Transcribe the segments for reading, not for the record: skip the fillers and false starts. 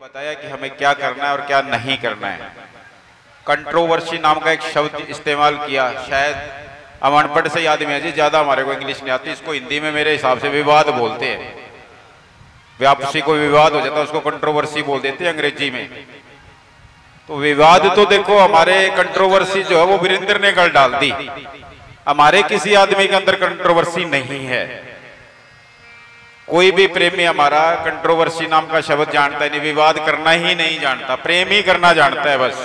बताया कि हमें क्या करना है और क्या नहीं करना है। कंट्रोवर्सी नाम का एक शब्द इस्तेमाल किया। शायद हम अनपढ़ से आदमी है जी, ज्यादा हमारे को इंग्लिश नहीं आती। इसको हिंदी में मेरे हिसाब से विवाद बोलते हैं। आपसी कोई विवाद हो जाता है उसको कंट्रोवर्सी बोल देते हैं अंग्रेजी में। तो विवाद तो देखो, हमारे कंट्रोवर्सी जो है वो वीरेंद्र ने कल डाल दी। हमारे किसी आदमी के अंदर कंट्रोवर्सी नहीं है। कोई भी प्रेमी हमारा कंट्रोवर्सी नाम का शब्द जानता नहीं, विवाद करना ही नहीं जानता, प्रेम ही करना जानता है बस।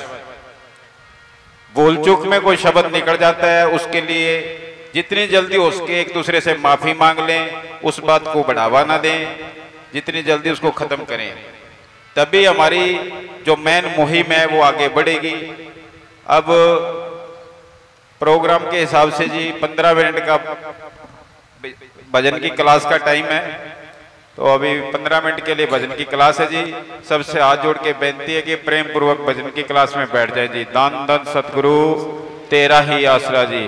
भूल चूक में कोई शब्द निकल जाता है, उसके लिए जितनी जल्दी हो सके एक दूसरे से माफी मांग लें, उस बात को बढ़ावा ना दें, जितनी जल्दी उसको खत्म करें, तभी हमारी जो मेन मुहिम है वो आगे बढ़ेगी। अब प्रोग्राम के हिसाब से जी 15 मिनट का भजन की क्लास का टाइम है, तो अभी 15 मिनट के लिए भजन की क्लास है जी। सबसे हाथ जोड़ के बेनती है कि प्रेम पूर्वक भजन की क्लास में बैठ जाए जी। दान दान सतगुरु तेरा ही आसरा जी।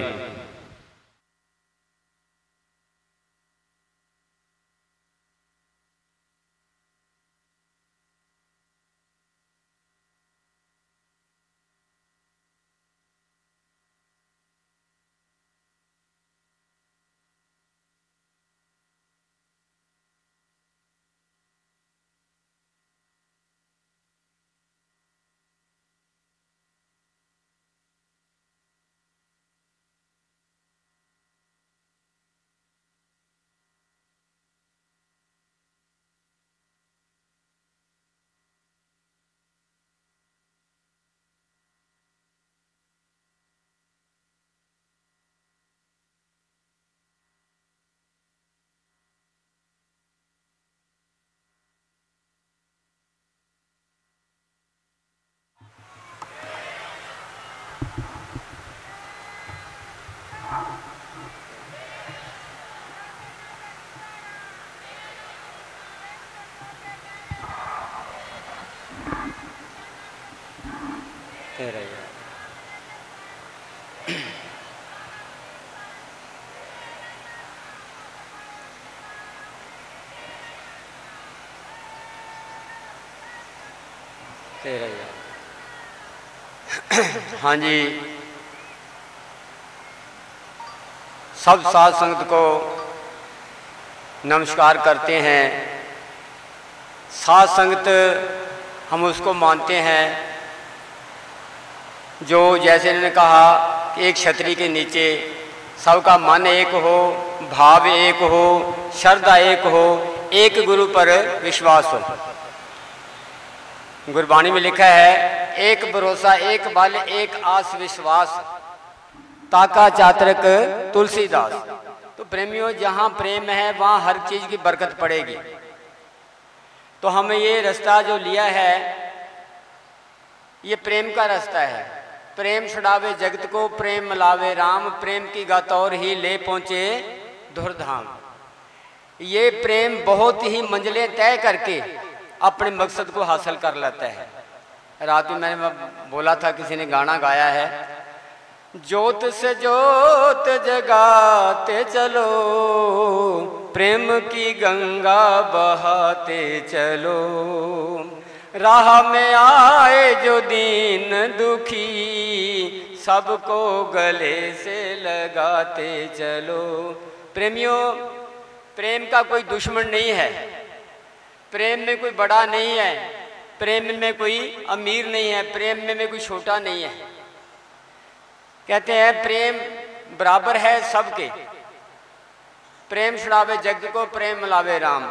हाँ जी, सब साध संगत को नमस्कार करते हैं। साध संगत हम उसको मानते हैं जो, जैसे इन्होंने कहा कि एक छतरी के नीचे सबका मन एक हो, भाव एक हो, श्रद्धा एक हो, एक गुरु पर विश्वास हो। गुरबाणी में लिखा है, एक भरोसा एक बल एक आस विश्वास, ताका चातरक तुलसीदास। तो प्रेमियों, जहाँ प्रेम है वहाँ हर चीज की बरकत पड़ेगी। तो हमें ये रास्ता जो लिया है ये प्रेम का रास्ता है। प्रेम छुड़ावे जगत को, प्रेम मिलावे राम, प्रेम की गात और ही ले पहुंचे धुरधाम। ये प्रेम बहुत ही मंजिलें तय करके अपने मकसद को हासिल कर लेता है। रात में मैंने बोला था, किसी ने गाना गाया है, ज्योत से ज्योत जगाते चलो, प्रेम की गंगा बहाते चलो, राह में आए जो दीन दुखी, सबको गले से लगाते चलो। प्रेमियों, प्रेम का कोई दुश्मन नहीं है, प्रेम में कोई बड़ा नहीं है, प्रेम में कोई अमीर नहीं है, प्रेम में कोई छोटा नहीं है। कहते हैं प्रेम बराबर है सबके। प्रेम छुड़ावे जग को, प्रेम मिलावे राम।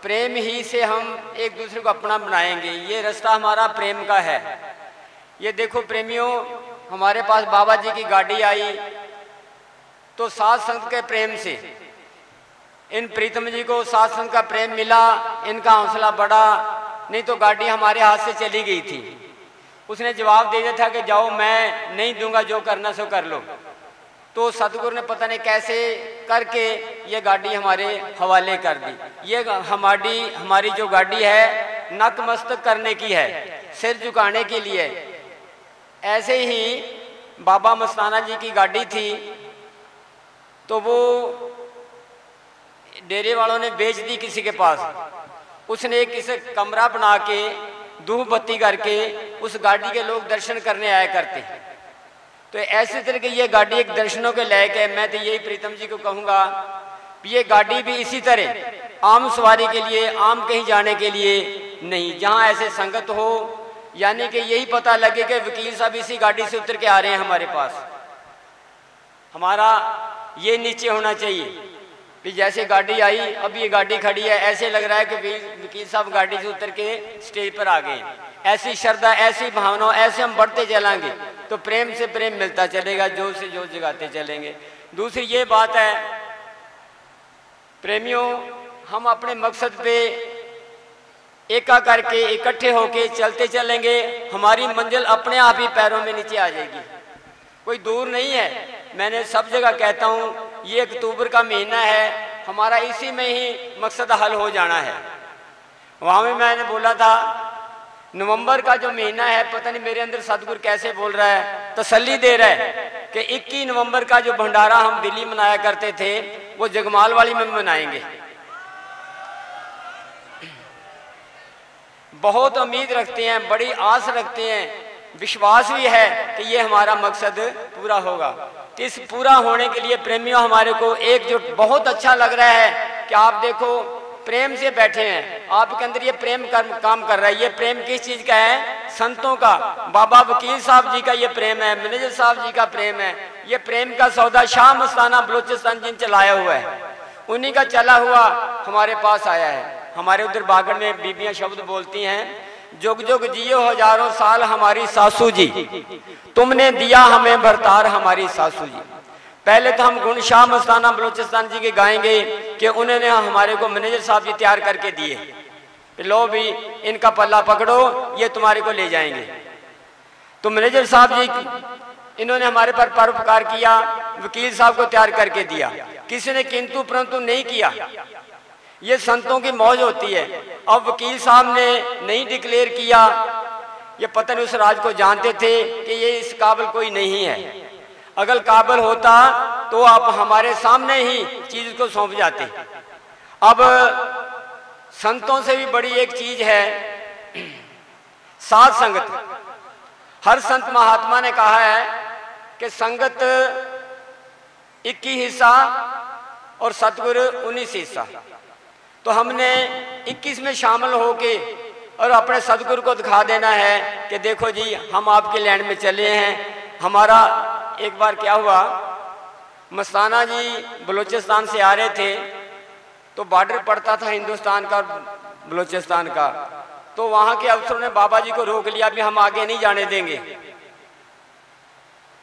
प्रेम ही से हम एक दूसरे को अपना बनाएंगे। ये रास्ता हमारा प्रेम का है। ये देखो प्रेमियों, हमारे पास बाबा जी की गाड़ी आई तो साध संगत के प्रेम से, इन प्रीतम जी को साध संगत का प्रेम मिला, इनका हौसला बढ़ा, नहीं तो गाड़ी हमारे हाथ से चली गई थी। उसने जवाब दे दिया था कि जाओ, मैं नहीं दूंगा, जो करना सो कर लो। तो सतगुरु ने पता नहीं कैसे करके ये गाड़ी हमारे हवाले कर दी। ये हमारी जो गाड़ी है नतमस्तक करने की है, सिर झुकाने के लिए। ऐसे ही बाबा मस्ताना जी की गाड़ी थी तो वो डेरे वालों ने बेच दी किसी के पास। उसने एक किसी कमरा बना के धूप बत्ती करके उस गाड़ी के लोग दर्शन करने आया करते। तो ऐसे तरह की ये गाड़ी एक दर्शनों के लायक है। मैं तो यही प्रीतम जी को कहूँगा, ये गाड़ी भी इसी तरह आम सवारी के लिए, आम कहीं जाने के लिए नहीं, जहाँ ऐसे संगत हो, यानी कि यही पता लगे कि वकील साहब इसी गाड़ी से उतर के आ रहे हैं हमारे पास, हमारा ये नीचे होना चाहिए कि जैसे गाड़ी आई, अब ये गाड़ी खड़ी है, ऐसे लग रहा है कि वकील साहब गाड़ी से उतर के स्टेज पर आ गए। ऐसी श्रद्धा, ऐसी भावना, ऐसे हम बढ़ते चलेंगे तो प्रेम से प्रेम मिलता चलेगा, जोश से जोश जगाते चलेंगे। दूसरी ये बात है प्रेमियों, हम अपने मकसद पे एका करके इकट्ठे होके चलते चलेंगे, हमारी मंजिल अपने आप ही पैरों में नीचे आ जाएगी, कोई दूर नहीं है। मैंने सब जगह कहता हूँ ये अक्टूबर का महीना है, हमारा इसी में ही मकसद हल हो जाना है। वहाँ में मैंने बोला था नवंबर का जो महीना है, पता नहीं मेरे अंदर सतगुरु कैसे बोल रहा है, तसल्ली दे रहा है कि 21 नवंबर का जो भंडारा हम दिल्ली मनाया करते थे वो जगमाल वाली में मनाएंगे। बहुत उम्मीद रखते हैं, बड़ी आस रखते हैं, विश्वास भी है कि ये हमारा मकसद पूरा होगा। इस पूरा होने के लिए प्रेमियों हमारे को एकजुट बहुत अच्छा लग रहा है कि आप देखो प्रेम से बैठे हैं, आपके अंदर ये प्रेम काम कर रहा है। ये प्रेम किस चीज का है? संतों का, बाबा वकील साहब जी का ये प्रेम है, मैनेजर साहब जी का प्रेम है। ये प्रेम का सौदा शाह मस्ताना बलोचिस्तान जिन चलाया हुआ है, उन्हीं का चला हुआ हमारे पास आया है। हमारे उधर बागड़ में बीबियां शब्द बोलती हैं, जुग जुग जियो हजारों साल हमारी सासू जी, तुमने दिया हमें बरतार हमारी सासू जी। पहले तो हम गुण शाह मस्ताना बलोचिस्तान जी के गाएंगे कि उन्होंने हमारे को मैनेजर साहब जी तैयार करके दिए, लो भी इनका पल्ला पकड़ो, ये तुम्हारे को ले जाएंगे। तो मैनेजर साहब जी इन्होंने हमारे पर परोपकार किया, वकील साहब को तैयार करके दिया, किसी ने किंतु परंतु नहीं किया। ये संतों की मौज होती है। अब वकील साहब ने नहीं डिक्लेयर किया, ये पता नहीं उस राज को जानते थे कि ये इस काबिल कोई नहीं है। अगर काबिल होता तो आप हमारे सामने ही चीज को सौंप जाते। अब संतों से भी बड़ी एक चीज है साध संगत। हर संत महात्मा ने कहा है कि संगत 21 हिस्सा और सतगुरु 19 हिस्सा। तो हमने 21 में शामिल होके और अपने सतगुरु को दिखा देना है कि देखो जी हम आपके लैंड में चले हैं। हमारा एक बार क्या हुआ, मस्ताना जी बलूचिस्तान से आ रहे थे, तो बॉर्डर पड़ता था हिंदुस्तान का बलूचिस्तान का, तो वहाँ के अफसरों ने बाबा जी को रोक लिया भी हम आगे नहीं जाने देंगे।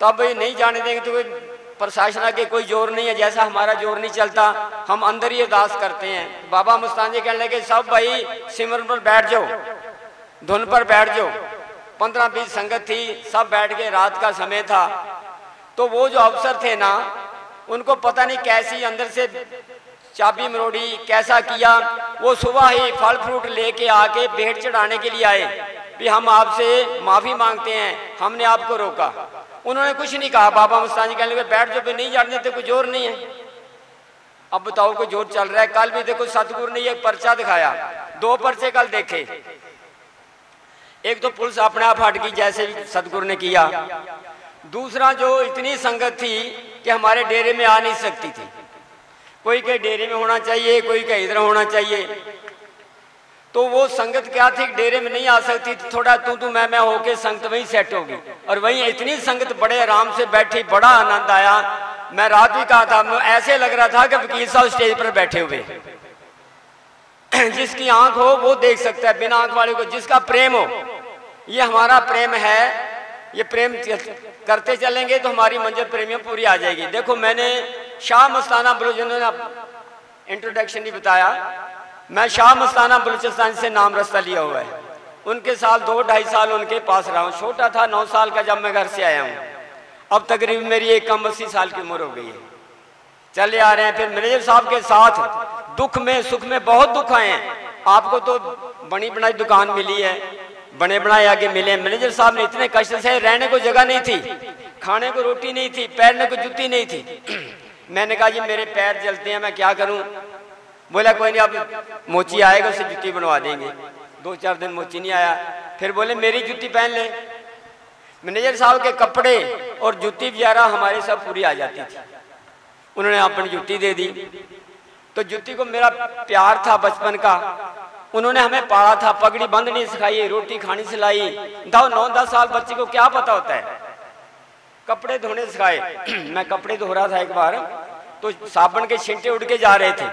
तब नहीं जाने देंगे तो प्रशासन के कोई जोर नहीं है, जैसा हमारा जोर नहीं चलता, हम अंदर ही अरदास करते हैं। बाबा मस्तान जी कहने लगे सब भाई सिमरन पर बैठ जाओ, धुन पर बैठ जाओ। 15-20 संगत थी, सब बैठ के, रात का समय था। तो वो जो अफसर थे ना, उनको पता नहीं कैसी अंदर से चाबी मरोड़ी, कैसा किया, वो सुबह ही फल फ्रूट लेके आके भेंट चढ़ाने के लिए आए भी हम आपसे माफी मांगते हैं, हमने आपको रोका। उन्होंने कुछ नहीं कहा। बाबा मस्तान जी कहने लगे बैठ जो, भी नहीं जाने देते, कोई जोर नहीं है। अब बताओ कोई जोर चल रहा है। कल भी देखो सतगुरु ने एक पर्चा दिखाया, 2 पर्चे कल देखे। एक तो पुलिस अपने आप हट गई जैसे सतगुरु ने किया, दूसरा जो इतनी संगत थी कि हमारे डेरे में आ नहीं सकती थी। कोई के डेरे में होना चाहिए, कोई के इधर होना चाहिए। तो वो संगत क्या थी, डेरे में नहीं आ सकती थी, थोड़ा तू मैं होके संगत वहीं सेट होगी। और वहीं इतनी संगत बड़े आराम से बैठी, बड़ा आनंद आया। मैं रात भी कहा था, ऐसे लग रहा था कि वकील साहब स्टेज पर बैठे हुए। जिसकी आंख हो वो देख सकता है, बिना आंख वाले को, जिसका प्रेम हो। ये हमारा प्रेम है, ये प्रेम करते चलेंगे तो हमारी मंजिल प्रेमियों पूरी आ जाएगी। देखो मैंने शाह मस्ताना बलूचिस्तान ने इंट्रोडक्शन नहीं बताया, मैं शाह मस्ताना बलूचिस्तान से नाम रास्ता लिया हुआ है। उनके साल 2-2.5 साल उनके पास रहा हूँ। छोटा था 9 साल का जब मैं घर से आया हूँ। अब तकरीबन मेरी एक कम 80 साल की उम्र हो गई है, चले आ रहे हैं। फिर मैनेजर साहब के साथ दुख में सुख में बहुत दुख आए हैं। आपको तो बनी बनाई दुकान मिली है, बने बनाए आगे मिले। मैनेजर साहब ने इतने कष्ट से, रहने को जगह नहीं थी, खाने को रोटी नहीं थी, पैरने को जूती नहीं थी। मैंने कहा जी मेरे पैर जलते हैं, मैं क्या करूं? बोला कोई नहीं, अब मोची आएगा उससे जूती बनवा देंगे। 2-4 दिन मोची नहीं आया, फिर बोले मेरी जूती पहन ले। मैनेजर साहब के कपड़े और जूती वगैरह हमारे सब पूरी आ जाती थी। उन्होंने अपनी जूती दे दी। तो जूती को मेरा प्यार था बचपन का, उन्होंने हमें पाला था, पगड़ी बंधनी सिखाई, रोटी खानी सिलाई। 9-10 साल बच्चे को क्या पता होता है। कपड़े धोने सिखाए। मैं कपड़े धो रहा था एक बार, तो साबुन के छींटे उड़ के जा रहे थे,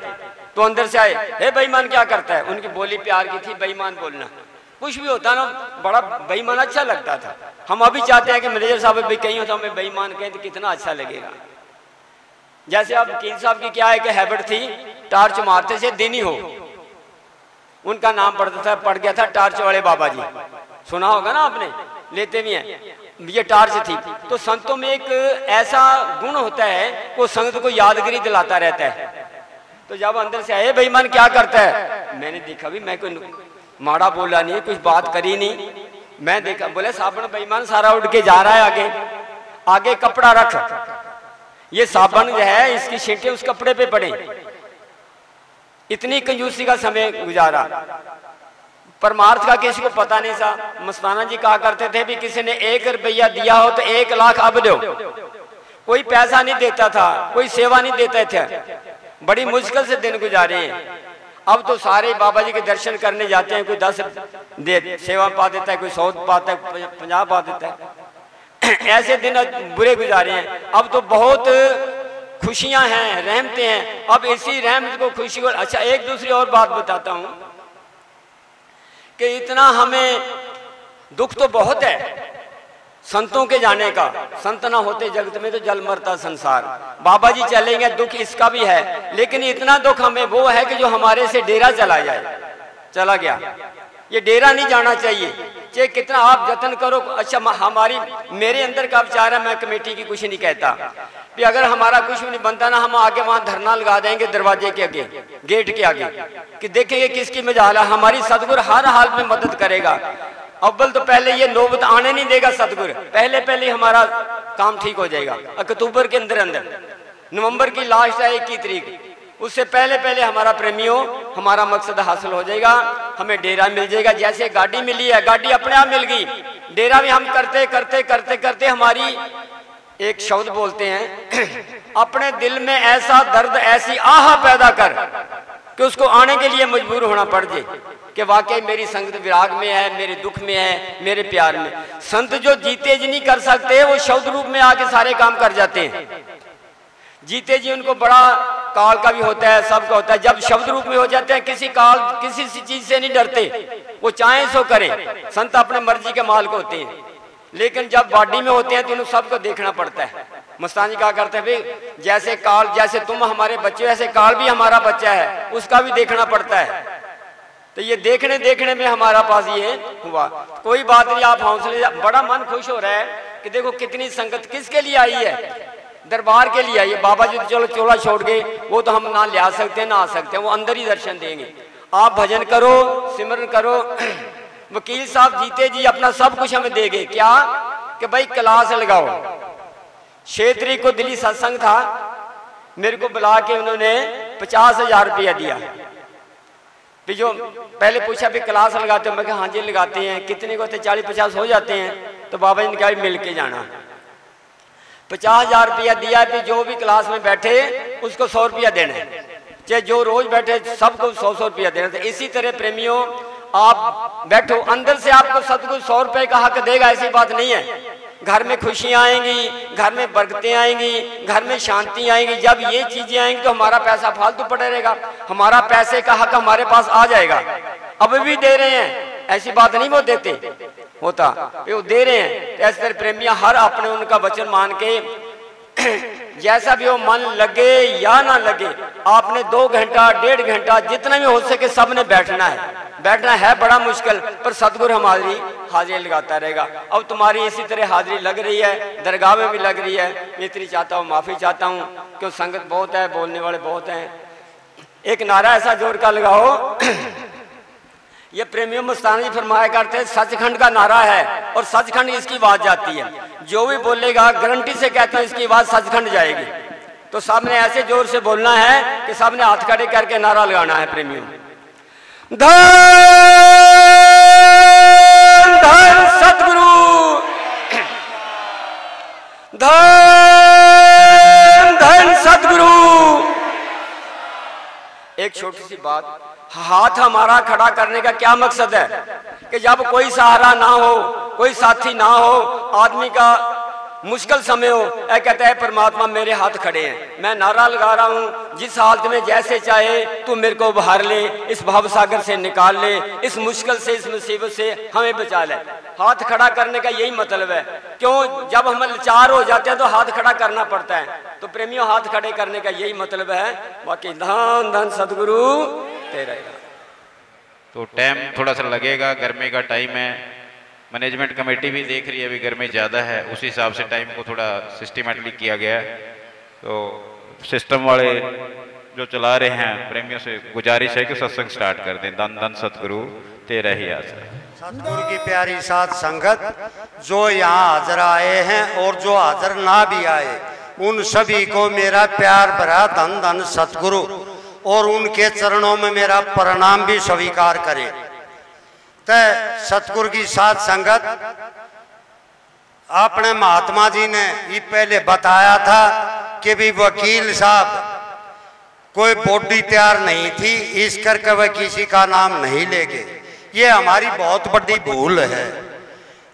तो अंदर से आए, हे बेईमान क्या करता है। उनकी बोली प्यार की थी, बेईमान बोलना कुछ भी होता ना, बड़ा बेईमान अच्छा लगता था। हम अभी चाहते हैं कि मैनेजर साहब भी कहीं हो तो हमें बेईमान कहें तो कितना अच्छा लगेगा। जैसे अब वकील साहब की क्या है कि हैबिट थी, टार्च मारते से दिन ही हो, उनका नाम पड़ गया था टार्च वाले बाबा जी। सुना होगा ना आपने, लेते भी हैं, ये टार्च थी। तो संतों में एक ऐसा गुण होता है, वो संगत को यादगिरी दिलाता रहता है। तो जब अंदर से आए, बेईमान क्या करता है, मैंने देखा भी, मैं कोई माड़ा बोला नहीं, कुछ बात करी नहीं। मैं देखा, बोले साबुन बेईमान सारा उड़ के जा रहा है, आगे आगे कपड़ा रख, ये साबुन जो है इसकी छींटे उस कपड़े पे पड़े। इतनी कंजूसी का समय गुजारा, परमार्थ का किसी को पता नहीं था। मस्ताना जी कहा करते थे भी किसी ने 1 रुपया दिया हो तो 1 लाख अब दो। कोई पैसा नहीं देता था, कोई सेवा नहीं देते थे, बड़ी मुश्किल से दिन गुजारे हैं। अब तो सारे बाबा जी के दर्शन करने जाते हैं, कोई 10 सेवा पा देता है, कोई 100 पाता है, 50 पा देता है। ऐसे दिन बुरे गुजारे हैं। अब तो बहुत खुशियां हैं, रहमतें हैं। अब इसी रहमत को, खुशी को, अच्छा एक दूसरी और बात बताता हूं कि इतना हमें दुख तो बहुत है संतों के जाने का। संत ना होते जगत में तो जल मरता संसार। बाबा जी चलेंगे, दुख इसका भी है, लेकिन इतना दुख हमें वो है कि जो हमारे से डेरा चला जाए, चला गया। ये डेरा नहीं जाना चाहिए, चाहे कितना आप जतन करो। अच्छा हमारी, मेरे अंदर का विचार है, मैं कमेटी की कुछ नहीं कहता कि अगर हमारा कुछ भी नहीं बनता ना, हम आगे वहां धरना लगा देंगे दरवाजे के आगे, गेट के आगे, कि देखेंगे किसकी मजाल है। हमारी सतगुरु हर हाल में मदद करेगा। अव्वल तो पहले ये नौबत आने नहीं देगा सतगुरु, पहले हमारा काम ठीक हो जाएगा। अक्टूबर के अंदर, नवंबर की लास्ट है 21 तारीख, उससे पहले हमारा प्रेमियों, हमारा मकसद हासिल हो जाएगा। हमें डेरा मिल जाएगा। जैसे गाड़ी मिली है, गाड़ी अपने आप मिल गई, डेरा भी हम करते करते करते करते हमारी एक शब्द बोलते हैं, अपने दिल में ऐसा दर्द, ऐसी आह पैदा कर कि उसको आने के लिए मजबूर होना पड़ जाए कि वाकई मेरी संगत विराग में है, मेरे दुख में है, मेरे प्यार में। संत जो जीते जी नहीं कर सकते, वो शब्द रूप में आके सारे काम कर जाते हैं। जीते जी उनको बड़ा काल का भी होता है, सबका होता है। जब शब्द रूप में हो जाते हैं, किसी काल, किसी चीज से नहीं डरते, वो चाहे सो करें। संत अपने मर्जी के मालिक होते हैं, लेकिन जब बॉडी में होते हैं तो उन्हें सबको देखना पड़ता है। मस्तान जी कहा करते हैं भाई, जैसे काल, जैसे तुम हमारे बच्चे, ऐसे काल भी हमारा बच्चा है, उसका भी देखना पड़ता है। तो ये देखने देखने में हमारा पास ये हुआ। कोई बात नहीं, आप हौसले, बड़ा मन खुश हो रहा है कि देखो कितनी संगत किसके लिए आई है, दरबार के लिए आई है। बाबा जी तो चलो चोला छोड़ गए, वो तो हम ना ले आ सकते ना आ सकते, वो अंदर ही दर्शन देंगे। आप भजन करो, सिमरन करो। वकील साहब जीते जी अपना सब कुछ हमें देंगे। क्या कि भाई क्लास लगाओ। 6 तारीख को दिल्ली सत्संग था, मेरे को बुला के उन्होंने 50,000 रुपया दिया। फिर जो पहले पूछा भी क्लास लगाते हो, मैं कहा हाँ जी लगाते हैं। कितने को थे? 40-50 हो जाते हैं। तो बाबा जी ने कहा मिल के जाना। 50,000 रुपया दिया। फिर जो भी क्लास में बैठे उसको 100 रुपया देना है, चाहे जो रोज बैठे सबको 100-100 रुपया देना। तो इसी तरह प्रेमियों, आप बैठो, अंदर से आपको सतगुरु 100 रुपए का हक देगा, ऐसी बात नहीं है। घर में खुशियां आएंगी, घर में बरकतें आएंगी, घर में शांति आएंगी। जब ये चीजें आएंगी तो हमारा पैसा फालतू पड़ा रहेगा, हमारा पैसे का हक हमारे पास आ जाएगा। अब भी दे रहे हैं, ऐसी बात नहीं वो देते होता, वो दे रहे हैं। ऐसे तरह प्रेमियां हर अपने उनका वचन मान के, जैसा भी वो मन लगे या ना लगे, आपने 2 घंटा 1.5 घंटा जितना भी हो सके सबने बैठना है। बैठना है बड़ा मुश्किल, पर सतगुरु हमारी हाजिरी लगाता रहेगा। अब तुम्हारी इसी तरह हाजिरी लग रही है, दरगाह में भी लग रही है। मैं इतनी चाहता हूँ, माफी चाहता हूँ क्यों संगत बहुत है, बोलने वाले बहुत हैं। एक नारा ऐसा जोर का लगाओ, ये प्रेमियों मस्ताना जी फरमाया करते हैं, सचखंड का नारा है और सचखंड इसकी आवाज जाती है। जो भी बोलेगा गारंटी से कहता है इसकी आवाज सचखंड जाएगी। तो सबने ऐसे जोर से बोलना है कि सबने हाथ खड़े करके नारा लगाना है। प्रेमियों, धन एक छोटी सी बात, हाथ हमारा खड़ा करने का क्या मकसद है कि जब कोई सहारा ना हो, कोई साथी ना हो, आदमी का मुश्किल समय हो, ऐ कहता है परमात्मा मेरे हाथ खड़े हैं, मैं नारा लगा रहा हूँ, जिस हालत में जैसे चाहे तू मेरे को उभार ले, इस भव सागर से निकाल ले, इस मुश्किल से, इस मुसीबत से हमें बचा ले। हाथ खड़ा करने का यही मतलब है। क्यों? जब हम लाचार हो जाते हैं तो हाथ खड़ा करना पड़ता है। तो प्रेमियों, हाथ खड़े करने का यही मतलब है। बाकी धन धन सदगुरु तेरा। तो टाइम थोड़ा सा लगेगा, गर्मी का टाइम है, मैनेजमेंट कमेटी भी देख रही है अभी गर्मी ज़्यादा है, उसी हिसाब से टाइम को थोड़ा सिस्टमेटिकली किया गया है। तो सिस्टम वाले जो चला रहे हैं, प्रेमियों से गुजारिश है कि सत्संग स्टार्ट कर दें। धन धन सतगुरु तेरा ही आसरा। सतगुरु की प्यारी साथ संगत जो यहाँ हाजिर आए हैं और जो हाजिर ना भी आए, उन सभी को मेरा प्यार भरा धन धन सतगुरु, और उनके चरणों में मेरा प्रणाम भी स्वीकार करें। तय सतगुरु की साथ संगत, आपने महात्मा जी ने ये पहले बताया था कि भी वकील साहब कोई बॉडी तैयार नहीं थी, इस करके वह किसी का नाम नहीं लेंगे। ये हमारी बहुत बड़ी भूल है।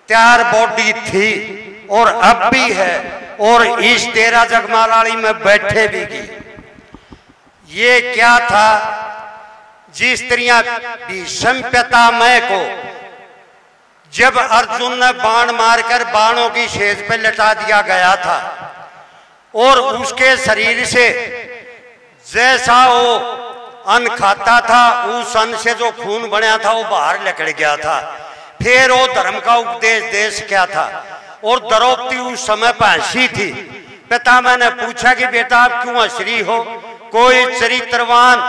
तैयार बॉडी थी और अब भी है, और इस तेरा जगमालाड़ी में बैठे भी की। ये क्या था? जिस तरह भीष्म पितामह को जब अर्जुन ने बाण मारकर बाणों की शेज पे लटा दिया गया था, और उसके शरीर से जैसा वो अन्न खाता था, उस अन्न से जो खून बना था वो बाहर निकल गया था। फिर वो धर्म का उपदेश देश क्या था, और द्रौपदी उस समय पर हंसी थी। पितामह ने पूछा कि बेटा आप क्यों हंस रही हो? कोई चरित्रवान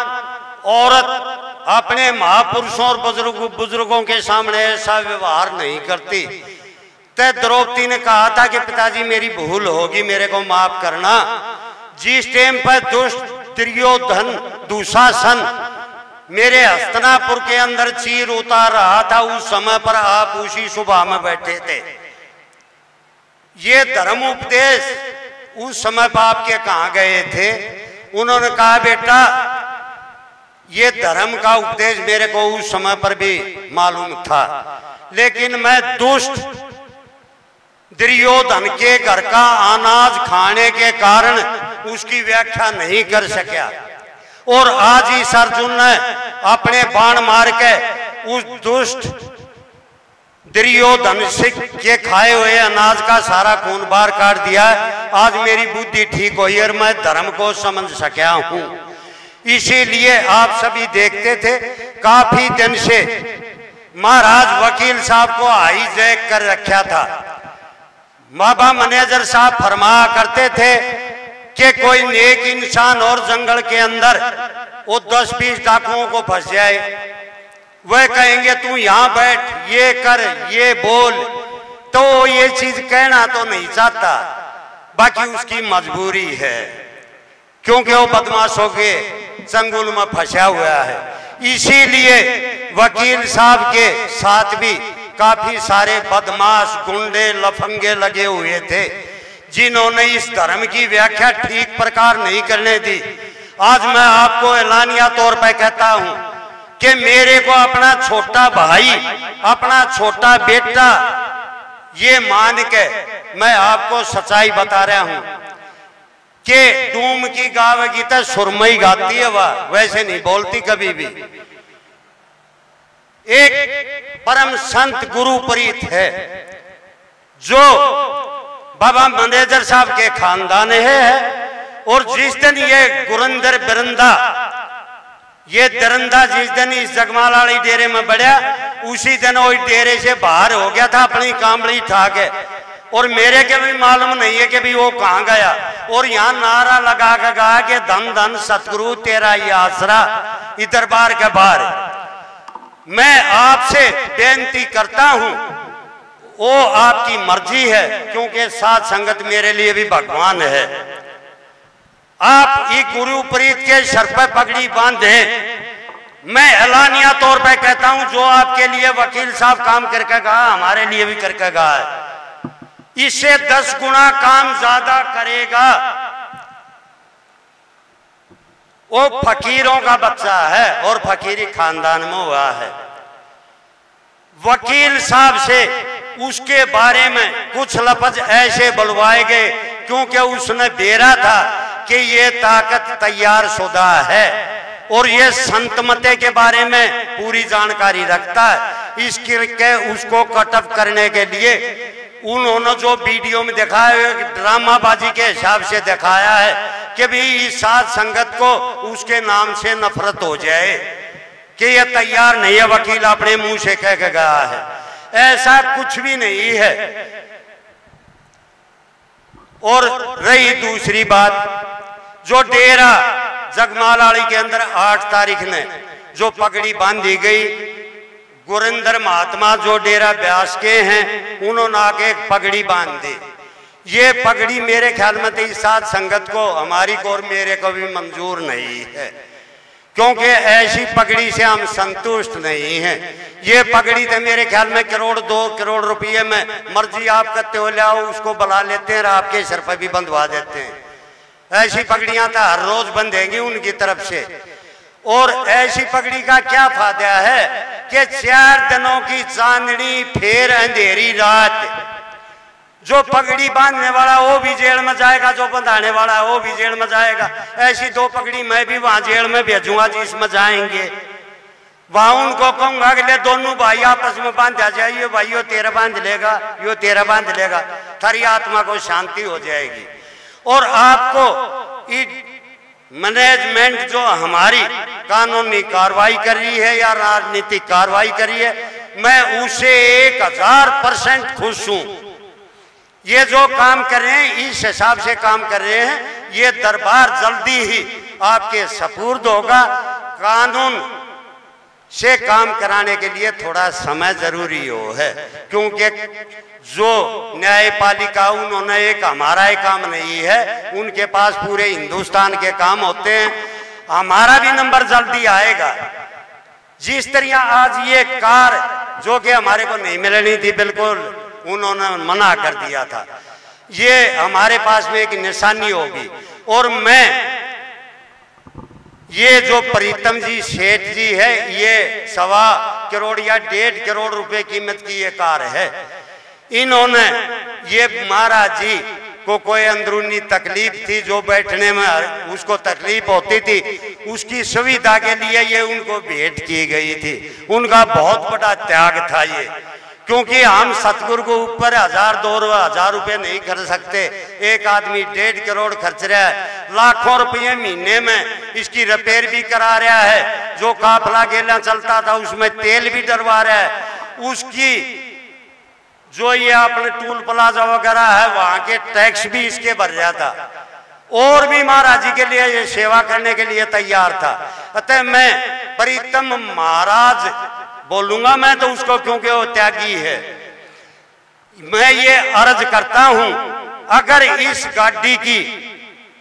औरत अपने महापुरुषों और बुजुर्गों के सामने ऐसा व्यवहार नहीं करती। तय द्रौपदी ने कहा था कि पिताजी मेरी भूल होगी, मेरे को माफ करना। जिस टाइम पर दुष्ट दुर्योधन दुशासन मेरे हस्तिनापुर के अंदर चीर उतार रहा था, उस समय पर आप उसी सभा में बैठे थे। ये धर्म उपदेश उस समय पर आपके कहाँ गए थे? उन्होंने कहा बेटा ये धर्म का उपदेश मेरे को उस समय पर भी मालूम था, लेकिन मैं दुष्ट दुर्योधन के घर का अनाज खाने के कारण उसकी व्याख्या नहीं कर सका। और आज इस अर्जुन ने अपने बाण मार के उस दुष्ट दुर्योधन से के खाए हुए अनाज का सारा खून बाहर काट दिया। आज मेरी बुद्धि ठीक हुई और मैं धर्म को समझ सका हूं। इसीलिए आप सभी देखते थे काफी दिन से महाराज वकील साहब को हाईजैक कर रखा था। बाबा मैनेजर साहब फरमाया करते थे कि कोई नेक इंसान और जंगल के अंदर वो 10-20 डाकुओं को फंस जाए, वह कहेंगे तू यहां बैठ, ये कर, ये बोल, तो ये चीज कहना तो नहीं चाहता, बाकी उसकी मजबूरी है, क्योंकि वो बदमाशों के चंगुल में फंसा हुआ है। इसीलिए वकील साहब के साथ भी काफी सारे बदमाश गुंडे लफंगे लगे हुए थे, जिन्होंने इस धर्म की व्याख्या ठीक प्रकार नहीं करने दी। आज मैं आपको ऐलानिया तौर पर कहता हूं कि मेरे को अपना छोटा भाई, अपना छोटा बेटा ये मान के मैं आपको सच्चाई बता रहा हूं कि डूम की गावेगी तो सुरमई गाती है, वह वैसे नहीं बोलती कभी भी। एक परम संत गुरु प्रीत है जो बाबा मैनेजर साहब के खानदान है, और जिस दिन ये गुरंदर बिरंदा, ये दरंदा जिस दिन इस जगमालाड़ी डेरे में बढ़ा, उसी दिन वो डेरे से बाहर हो गया था अपनी कामड़ी उठा के, और मेरे के भी मालूम नहीं है कि भी वो कहाँ गया। और यहाँ नारा लगा के कहा कि धन धन सतगुरु तेरा ही आसरा, इधर बार के बाहर। मैं आपसे बेनती करता हूं, वो आपकी मर्जी है, क्योंकि साथ संगत मेरे लिए भी भगवान है। आप ये गुरु प्रीत के सर पर पगड़ी बांधे। मैं ऐलानिया तौर पे कहता हूं, जो आपके लिए वकील साहब काम करके गया, हमारे लिए भी करके गया है, इससे 10 गुना काम ज्यादा करेगा। वो फकीरों का बच्चा है और फकीरी खानदान में हुआ है। वकील साहब से उसके बारे में कुछ लफ्ज ऐसे बुलवाए गए क्योंकि उसने बेरा था कि ये ताकत तैयार शुदा है और ये संतमते के बारे में पूरी जानकारी रखता है। इसके उसको कटअप करने के लिए उन्होंने जो वीडियो में दिखाया ड्रामाबाजी के हिसाब से दिखाया है कि भी इस साध संगत को उसके नाम से नफरत हो जाए कि ये तैयार नहीं है, वकील अपने मुंह से कह के गया है। ऐसा कुछ भी नहीं है। और रही दूसरी बात, जो डेरा जगमालाड़ी के अंदर 8 तारीख ने जो पगड़ी बांधी गई, गुरिंदर महात्मा जो डेरा ब्यास के हैं उन्होंने आके एक पगड़ी बांध दी। ये पगड़ी मेरे ख्याल में तो इस साध संगत को, हमारी को और मेरे को भी मंजूर नहीं है, क्योंकि ऐसी पगड़ी से हम संतुष्ट नहीं हैं। ये पगड़ी तो मेरे ख्याल में 1-2 करोड़ रुपये में मर्जी आप करते हो लाओ, उसको बुला लेते हैं और आपके सर पर भी बंधवा देते हैं। ऐसी पगड़ियां तो हर रोज बंधेंगी उनकी तरफ से। और ऐसी पगड़ी का क्या फायदा है कि 4 दिनों की चांदनी फिर अंधेरी रात। जो पगड़ी बांधने वाला वो भी जेल में जाएगा, जो बंधाने वाला है वो भी जेल में जाएगा। ऐसी 2 पगड़ी मैं भी वहां जेल में भेजूंगा जिसमें जाएंगे। वहां उनको कहूंगा कि ले दोनों भाई आपस में बांधा जाइए, भाई यो तेरा बांध लेगा, यो तेरा बांध लेगा, थारी आत्मा को शांति हो जाएगी। और आपको मैनेजमेंट जो हमारी कानूनी कार्रवाई कर रही है या राजनीतिक कार्रवाई कर रही है, मैं उसे 1000% खुश हूं। ये जो काम कर रहे हैं इस हिसाब से काम कर रहे हैं। ये दरबार जल्दी ही आपके सपुर्द होगा। कानून से काम कराने के लिए थोड़ा समय जरूरी है, क्योंकि जो न्यायपालिका उन्होंने एक हमारा ही काम नहीं है, उनके पास पूरे हिंदुस्तान के काम होते हैं। हमारा भी नंबर जल्दी आएगा। जिस तरह आज ये कार जो कि हमारे को नहीं मिलनी थी, बिल्कुल उन्होंने मना कर दिया था, ये हमारे पास में एक निशानी होगी। और मैं ये जो प्रीतम जी सेठ जी है, ये 1.25 करोड़ या 1.5 करोड़ रुपए कीमत की ये कार है। इन्होंने ये महाराज जी को कोई अंदरूनी तकलीफ थी, जो बैठने में उसको तकलीफ होती थी, उसकी सुविधा के लिए ये उनको भेंट की गई थी। उनका बहुत बड़ा त्याग था ये, क्योंकि हम सतगुरु को ऊपर 1000-2000 रुपये नहीं कर सकते। एक आदमी 1.5 करोड़ खर्च रहा है, लाखों रुपये महीने में इसकी रिपेयर भी करा रहा है। जो काफला गेला चलता था उसमें तेल भी डलवा रहा है। उसकी जो ये अपने टूल प्लाजा वगैरह है वहां के टैक्स भी इसके भर जाता, और भी महाराज जी के लिए ये सेवा करने के लिए तैयार था। अतः मैं प्रीतम महाराज बोलूंगा मैं तो उसको, क्योंकि वो त्यागी है। मैं ये अर्ज करता हूं, अगर इस गाड़ी की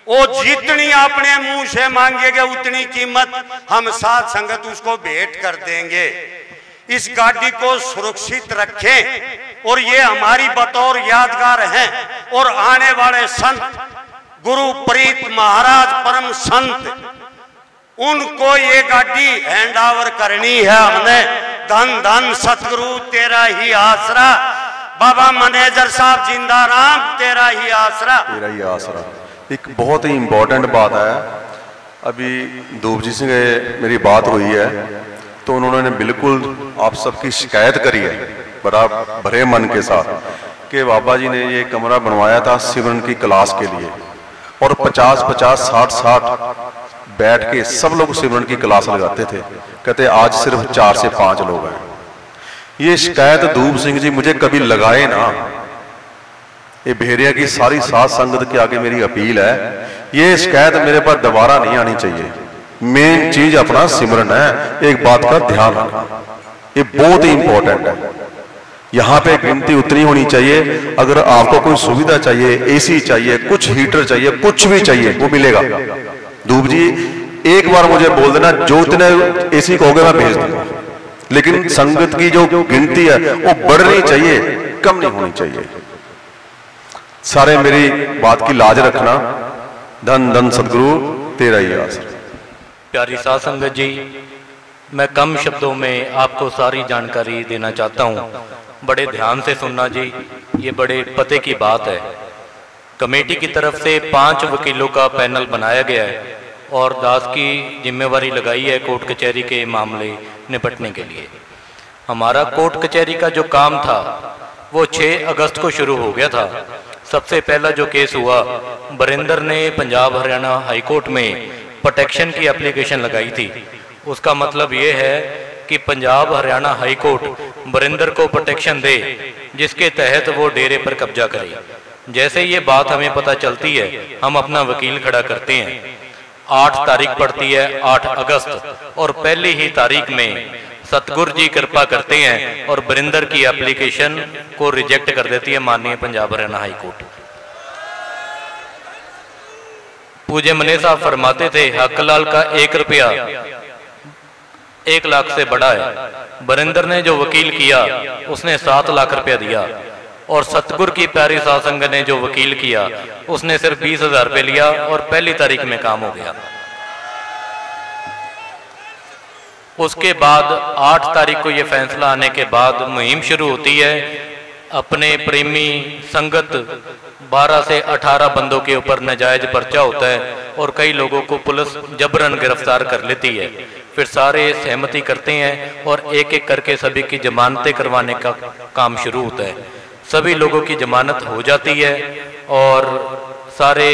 वो जितनी अपने मुंह से मांगेगा उतनी कीमत हम साध संगत उसको भेंट कर देंगे। इस गाड़ी को सुरक्षित रखें और ये हमारी बतौर यादगार है। और आने वाले संत गुरु प्रीत महाराज परम संत, उनको ये गाड़ी हैंड ओवर करनी है हमने। धन धन सतगुरु तेरा ही आसरा, बाबा मैनेजर साहब जिंदा राम तेरा ही आसरा, तेरा ही आसरा। एक बहुत ही इम्पोर्टेंट बात है, अभी धूप जी से मेरी बात हुई है तो उन्होंने बिल्कुल आप सबकी शिकायत करी है बड़ा भरे मन के साथ कि बाबा जी ने ये कमरा बनवाया था सिमरन की क्लास के लिए, और 50-50, 60-60 बैठ के सब लोग सिमरन की क्लास लगाते थे। कहते आज सिर्फ 4 से 5 लोग हैं। ये शिकायत धूप सिंह जी मुझे कभी लगाए ना। ये भेड़िया की सारी साध संगत के आगे मेरी अपील है, ये शिकायत मेरे पास दोबारा नहीं आनी चाहिए। मेन चीज अपना सिमरन है, एक बात का ध्यान रखना, ये बहुत ही इंपॉर्टेंट है। यहाँ पे गिनती उतनी होनी चाहिए। अगर आपको कोई सुविधा चाहिए, एसी चाहिए, कुछ हीटर चाहिए, कुछ भी चाहिए, वो मिलेगा। धूप जी एक बार मुझे बोल देना, जो इतने एसी कहोगे मैं भेज दूंगा, लेकिन संगत की जो गिनती है वो बढ़नी चाहिए, कम नहीं होनी चाहिए। सारे मेरी बात की लाज रखना। धन धन सदगुरु तेरा ही आसरा। प्यारी साध संगत जी, मैं कम शब्दों में आपको सारी जानकारी देना चाहता हूँ। बड़े ध्यान से सुनना जी, ये बड़े पते की बात है। कमेटी की तरफ से 5 वकीलों का पैनल बनाया गया है और दास की जिम्मेवारी लगाई है कोर्ट कचहरी के मामले निपटने के लिए। हमारा कोर्ट कचहरी का जो काम था वो 6 अगस्त को शुरू हो गया था। सबसे पहला जो केस हुआ, बरिंदर ने पंजाब हरियाणा हाई कोर्ट में प्रोटेक्शन की एप्लीकेशन लगाई थी। उसका मतलब ये है कि पंजाब हरियाणा हाई कोर्ट बरिंदर को प्रोटेक्शन दे जिसके तहत वो डेरे पर कब्जा करे। जैसे ये बात हमें पता चलती है, हम अपना वकील खड़ा करते हैं। 8 तारीख पड़ती है, 8 अगस्त, और पहली ही तारीख में सतगुरु जी कृपा करते हैं और बरिंदर की एप्लीकेशन को रिजेक्ट कर देती है माननीय पंजाब हरियाणा हाई कोर्ट। पूज्य मने साहब फरमाते थे, हकलाल का 1 रुपया 1 लाख से बड़ा है। बरिंदर ने जो वकील किया उसने 7 लाख रुपया दिया, और सतगुरु की प्यारी साध संगत ने जो वकील किया उसने सिर्फ 20,000 रुपये लिया और पहली तारीख में काम हो गया। उसके बाद 8 तारीख को ये फैसला आने के बाद मुहिम शुरू होती है। अपने प्रेमी संगत 12 से 18 बंदों के ऊपर नाजायज पर्चा होता है और कई लोगों को पुलिस जबरन गिरफ्तार कर लेती है। फिर सारे सहमति करते हैं और एक एक करके सभी की जमानतें करवाने का काम शुरू होता है। सभी लोगों की जमानत हो जाती है और सारे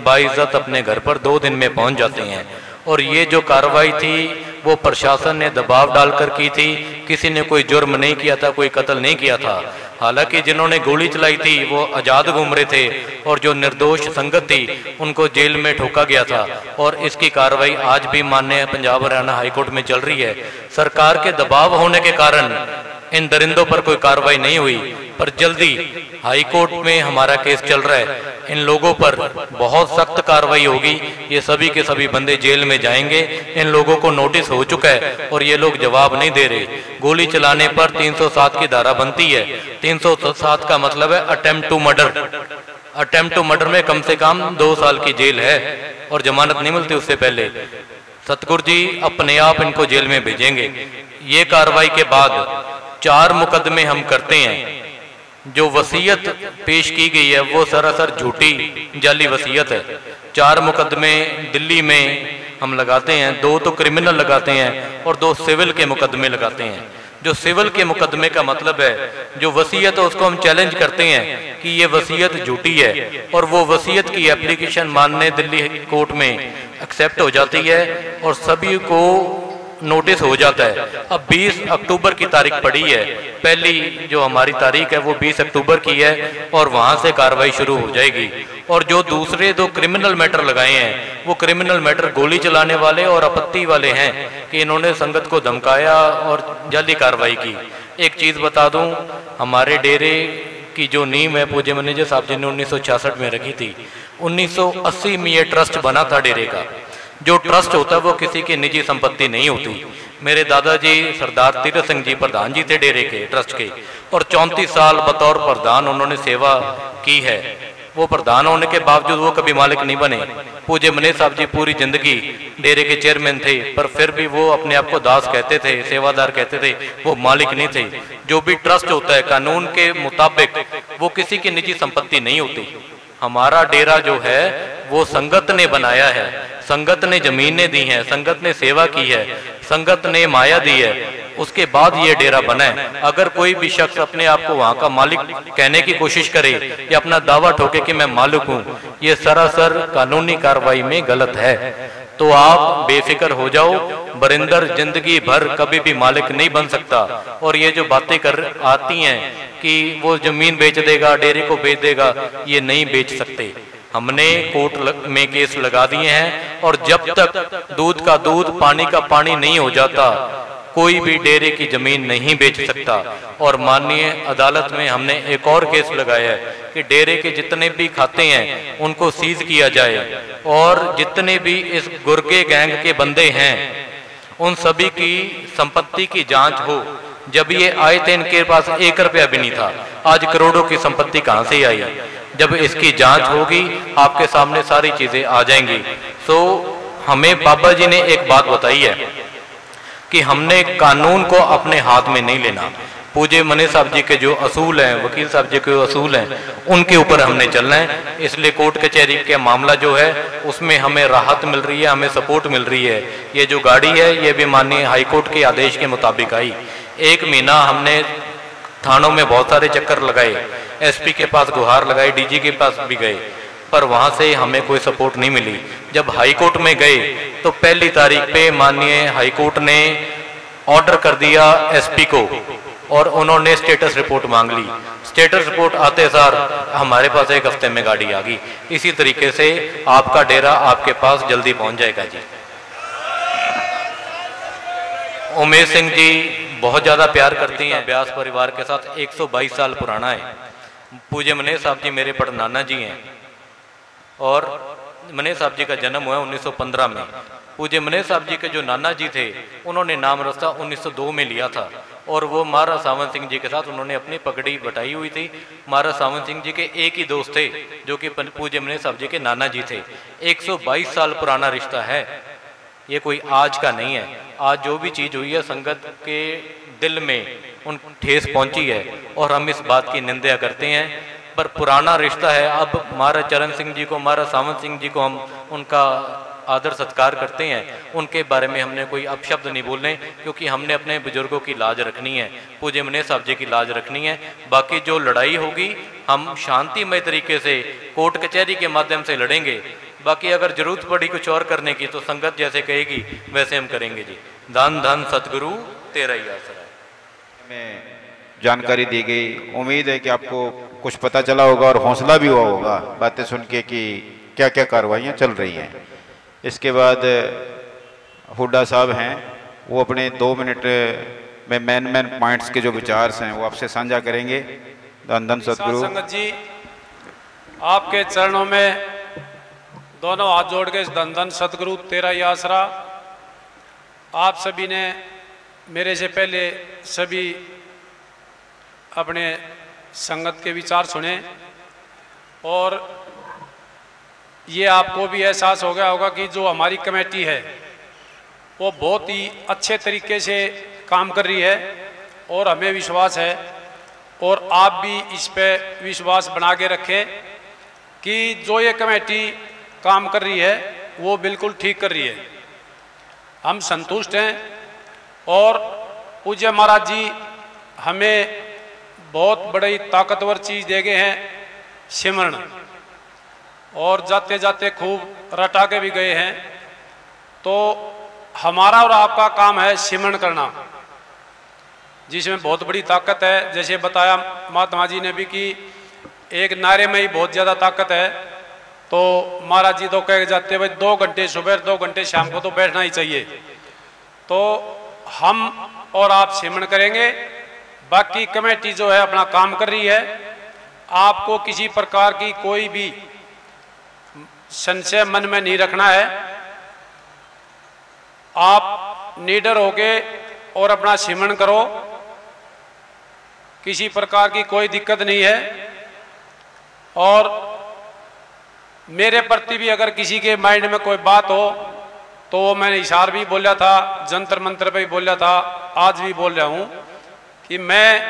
बाइज्जत अपने घर पर 2 दिन में पहुंच जाते हैं। और ये जो कार्रवाई थी वो प्रशासन ने दबाव डालकर की थी। किसी ने कोई जुर्म नहीं किया था, कोई कत्ल नहीं किया था। हालांकि जिन्होंने गोली चलाई थी वो आज़ाद घूम रहे थे और जो निर्दोष संगत थी उनको जेल में ठोका गया था। और इसकी कार्रवाई आज भी माननीय पंजाब हरियाणा हाईकोर्ट में चल रही है। सरकार के दबाव होने के कारण इन दरिंदों पर कोई कार्रवाई नहीं हुई, पर जल्दी हाई कोर्ट में हमारा केस चल रहा है। इन लोगों पर बहुत सख्त कार्रवाई होगी। ये सभी के सभी बंदे जेल में जाएंगे। इन लोगों को नोटिस हो चुका है और ये लोग जवाब नहीं दे रहे। गोली चलाने पर 307 की धारा बनती है। 307 का मतलब है attempt to murder. Attempt to murder में कम से कम 2 साल की जेल है और जमानत नहीं मिलती उससे पहले। सतगुरु जी अपने आप इनको जेल में भेजेंगे। ये कार्रवाई के बाद 4 मुकदमे हम करते हैं। जो वसीयत पेश की गई है वो सरासर झूठी जाली वसीयत है। 4 मुकदमे दिल्ली में हम लगाते हैं, 2 तो क्रिमिनल लगाते हैं और 2 सिविल के मुकदमे लगाते हैं। जो सिविल के मुकदमे का मतलब है जो वसीयत है उसको हम चैलेंज करते हैं कि ये वसीयत झूठी है और वो वसीयत की एप्लीकेशन मानने दिल्ली कोर्ट में एक्सेप्ट हो जाती है और सभी को नोटिस हो जाता है। अब 20 अक्टूबर की तारीख पड़ी है। पहली जो हमारी तारीख है वो 20 अक्टूबर की है और वहां से कार्रवाई शुरू हो जाएगी। और जो दूसरे 2 क्रिमिनल मैटर लगाए हैं वो क्रिमिनल मैटर गोली चलाने वाले और आपत्ति वाले हैं कि इन्होंने संगत को धमकाया और जाली कार्रवाई की। एक चीज बता दूं, हमारे डेरे की जो नींव है पूज्य मैनेजर साहब जी ने 1966 में रखी थी। 1980 में ये ट्रस्ट बना था डेरे का। जो ट्रस्ट होता है वो किसी की निजी संपत्ति नहीं होती। मेरे दादाजी सरदार तीरथ सिंह जी प्रधान जी थे डेरे के ट्रस्ट के और 34 साल बतौर प्रधान उन्होंने सेवा की है। वो प्रधान होने के बावजूद वो कभी मालिक नहीं बने। पूज्य मने साहब जी पूरी जिंदगी डेरे के चेयरमैन थे, पर फिर भी वो अपने आप को दास कहते थे, सेवादार कहते थे, वो मालिक नहीं थे। जो भी ट्रस्ट होता है कानून के मुताबिक वो किसी की निजी संपत्ति नहीं होती। हमारा डेरा जो है वो संगत ने बनाया है, संगत ने जमीनें दी हैं, संगत ने सेवा की है, संगत ने माया दी है, उसके बाद ये डेरा बना है। अगर कोई भी शख्स अपने आप को वहां का मालिक कहने की कोशिश करे या अपना दावा ठोके कि मैं मालिक हूं, ये सरासर कानूनी कार्रवाई में गलत है। तो आप बेफिक्र हो जाओ, बरिंदर जिंदगी भर कभी भी मालिक नहीं बन सकता। और ये जो बातें कर आती हैं कि वो जमीन बेच देगा, डेरे को बेच देगा, ये नहीं बेच सकते। हमने कोर्ट में केस लगा दिए हैं और जब तक दूध का दूध पानी का पानी नहीं हो जाता कोई भी डेरे की जमीन नहीं बेच सकता। और माननीय अदालत में हमने एक और केस लगाया है कि डेरे के जितने भी खाते हैं उनको सीज किया जाए और जितने भी इस गुर्गे गैंग के बंदे हैं उन सभी की संपत्ति की जांच हो। जब ये आए थे इनके पास 1 रुपया भी नहीं था, आज करोड़ों की संपत्ति कहां से आई। जब इसकी जांच होगी आपके सामने सारी चीजें आ जाएंगी। सो हमें बाबा जी ने एक बात बताई है कि हमने कानून को अपने हाथ में नहीं लेना। पूज्य मनी साहब जी के जो असूल हैं, वकील साहब जी के असूल हैं, उनके ऊपर हमने चलना है। इसलिए कोर्ट कचहरी का मामला जो है उसमें हमें राहत मिल रही है, हमें सपोर्ट मिल रही है। ये जो गाड़ी है ये भी माननीय हाईकोर्ट के आदेश के मुताबिक आई। 1 महीना हमने थानों में बहुत सारे चक्कर लगाए, एसपी के पास गुहार लगाई, डीजी के पास भी गए, पर वहां से हमें कोई सपोर्ट नहीं मिली। जब हाईकोर्ट में गए तो पहली तारीख पे माननीय हाईकोर्ट ने ऑर्डर कर दिया एसपी को और उन्होंने स्टेटस रिपोर्ट मांग ली। स्टेटस रिपोर्ट आते सार हमारे पास 1 हफ्ते में गाड़ी आ गई। इसी तरीके से आपका डेरा आपके पास जल्दी पहुंच जाएगा जी। उमेश सिंह जी बहुत ज्यादा प्यार करती हैं ब्यास परिवार के साथ, 122 साल पुराना है। पूज्य मनेश साहब जी मेरे परनाना जी हैं और मनेश साहब जी का जन्म हुआ 1915 में। पूज्य मनेश साहब जी के जो नाना जी थे उन्होंने नाम रस्ता 1902 में लिया था और वो महाराज सावंत सिंह जी के साथ उन्होंने अपनी पगड़ी बटाई हुई थी। महाराज सावंत सिंह जी के एक ही दोस्त थे जो कि पूज्य मनेश साहब जी के नाना जी थे। 122 साल पुराना रिश्ता है, ये कोई आज का नहीं है। आज जो भी चीज़ हुई है संगत के दिल में उन ठेस पहुंची है और हम इस बात की निंदा करते हैं, पर पुराना रिश्ता है। अब महाराज चरण सिंह जी को, महाराज सावंत सिंह जी को हम उनका आदर सत्कार करते हैं, उनके बारे में हमने कोई अपशब्द नहीं बोलने, क्योंकि हमने अपने बुजुर्गों की लाज रखनी है, पूज्य मनेश साहब जी की लाज रखनी है। बाकी जो लड़ाई होगी हम शांतिमय तरीके से कोर्ट कचहरी के माध्यम से लड़ेंगे। बाकी अगर जरूरत पड़ी कुछ और करने की तो संगत जैसे कहेगी वैसे हम करेंगे जी। धन धन सतगुरु तेरा ही आसरा। में जानकारी दी गई, उम्मीद है कि आपको कुछ पता चला होगा और हौसला भी हुआ होगा बातें सुन के कि क्या क्या कार्रवाइयाँ चल रही हैं। इसके बाद हुड्डा साहब हैं, वो अपने 2 मिनट में मेन पॉइंट्स के जो विचार हैं वो आपसे साझा करेंगे। धन धन सतगुरु। संगत जी आपके चरणों में दोनों हाथ जोड़ के धन धन सतगुरु तेरा ही आसरा। आप सभी ने मेरे से पहले सभी अपने संगत के विचार सुने और ये आपको भी एहसास हो गया होगा कि जो हमारी कमेटी है वो बहुत ही अच्छे तरीके से काम कर रही है और हमें विश्वास है और आप भी इस पे विश्वास बना के रखें कि जो ये कमेटी काम कर रही है वो बिल्कुल ठीक कर रही है। हम संतुष्ट हैं और पूज्य महाराज जी हमें बहुत बड़ी ताकतवर चीज़ दे गए हैं, सिमरण, और जाते जाते खूब रटा के भी गए हैं। तो हमारा और आपका काम है सिमरण करना, जिसमें बहुत बड़ी ताकत है। जैसे बताया महात्मा जी ने भी कि एक नारे में ही बहुत ज़्यादा ताकत है। तो महाराज जी तो कह जाते भाई 2 घंटे सुबह 2 घंटे शाम को तो बैठना ही चाहिए। तो हम और आप सिमरण करेंगे, बाकी कमेटी जो है अपना काम कर रही है। आपको किसी प्रकार की कोई भी संशय मन में नहीं रखना है। आप निडर होके और अपना सिमरण करो, किसी प्रकार की कोई दिक्कत नहीं है। और मेरे प्रति भी अगर किसी के माइंड में कोई बात हो तो वो मैंने इशार भी बोला था, जंतर मंत्र पे भी बोला था, आज भी बोल रहा हूँ कि मैं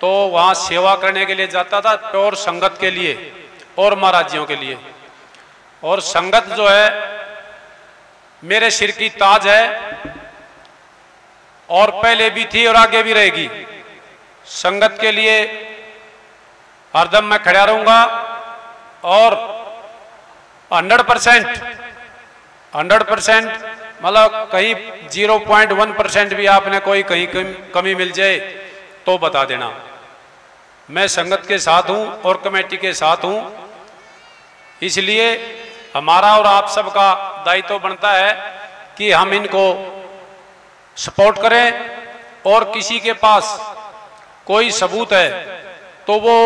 तो वहाँ सेवा करने के लिए जाता था, प्योर संगत के लिए और महाराजियों के लिए। और संगत जो है मेरे सिर की ताज है और पहले भी थी और आगे भी रहेगी। संगत के लिए हरदम मैं खड़ा रहूंगा और 100% मतलब कहीं 0.1% भी आपने कोई कहीं कमी मिल जाए तो बता देना। मैं संगत के साथ हूं और कमेटी के साथ हूं, इसलिए हमारा और आप सबका दायित्व बनता है कि हम इनको सपोर्ट करें और किसी के पास कोई सबूत है तो वो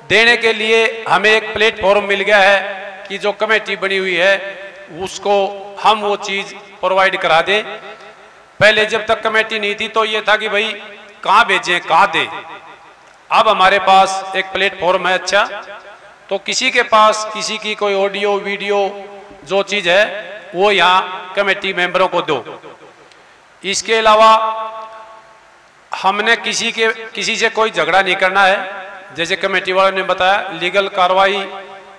देने के लिए हमें एक प्लेटफॉर्म मिल गया है कि जो कमेटी बनी हुई है उसको हम वो चीज़ प्रोवाइड करा दें। पहले जब तक कमेटी नहीं थी तो ये था कि भाई कहाँ भेजें कहाँ दें। अब हमारे पास एक प्लेटफॉर्म है अच्छा, तो किसी के पास किसी की कोई ऑडियो वीडियो जो चीज़ है वो यहाँ कमेटी मेंबरों को दो। इसके अलावा हमने किसी से कोई झगड़ा नहीं करना है। जैसे कमेटी वालों ने बताया, लीगल कार्रवाई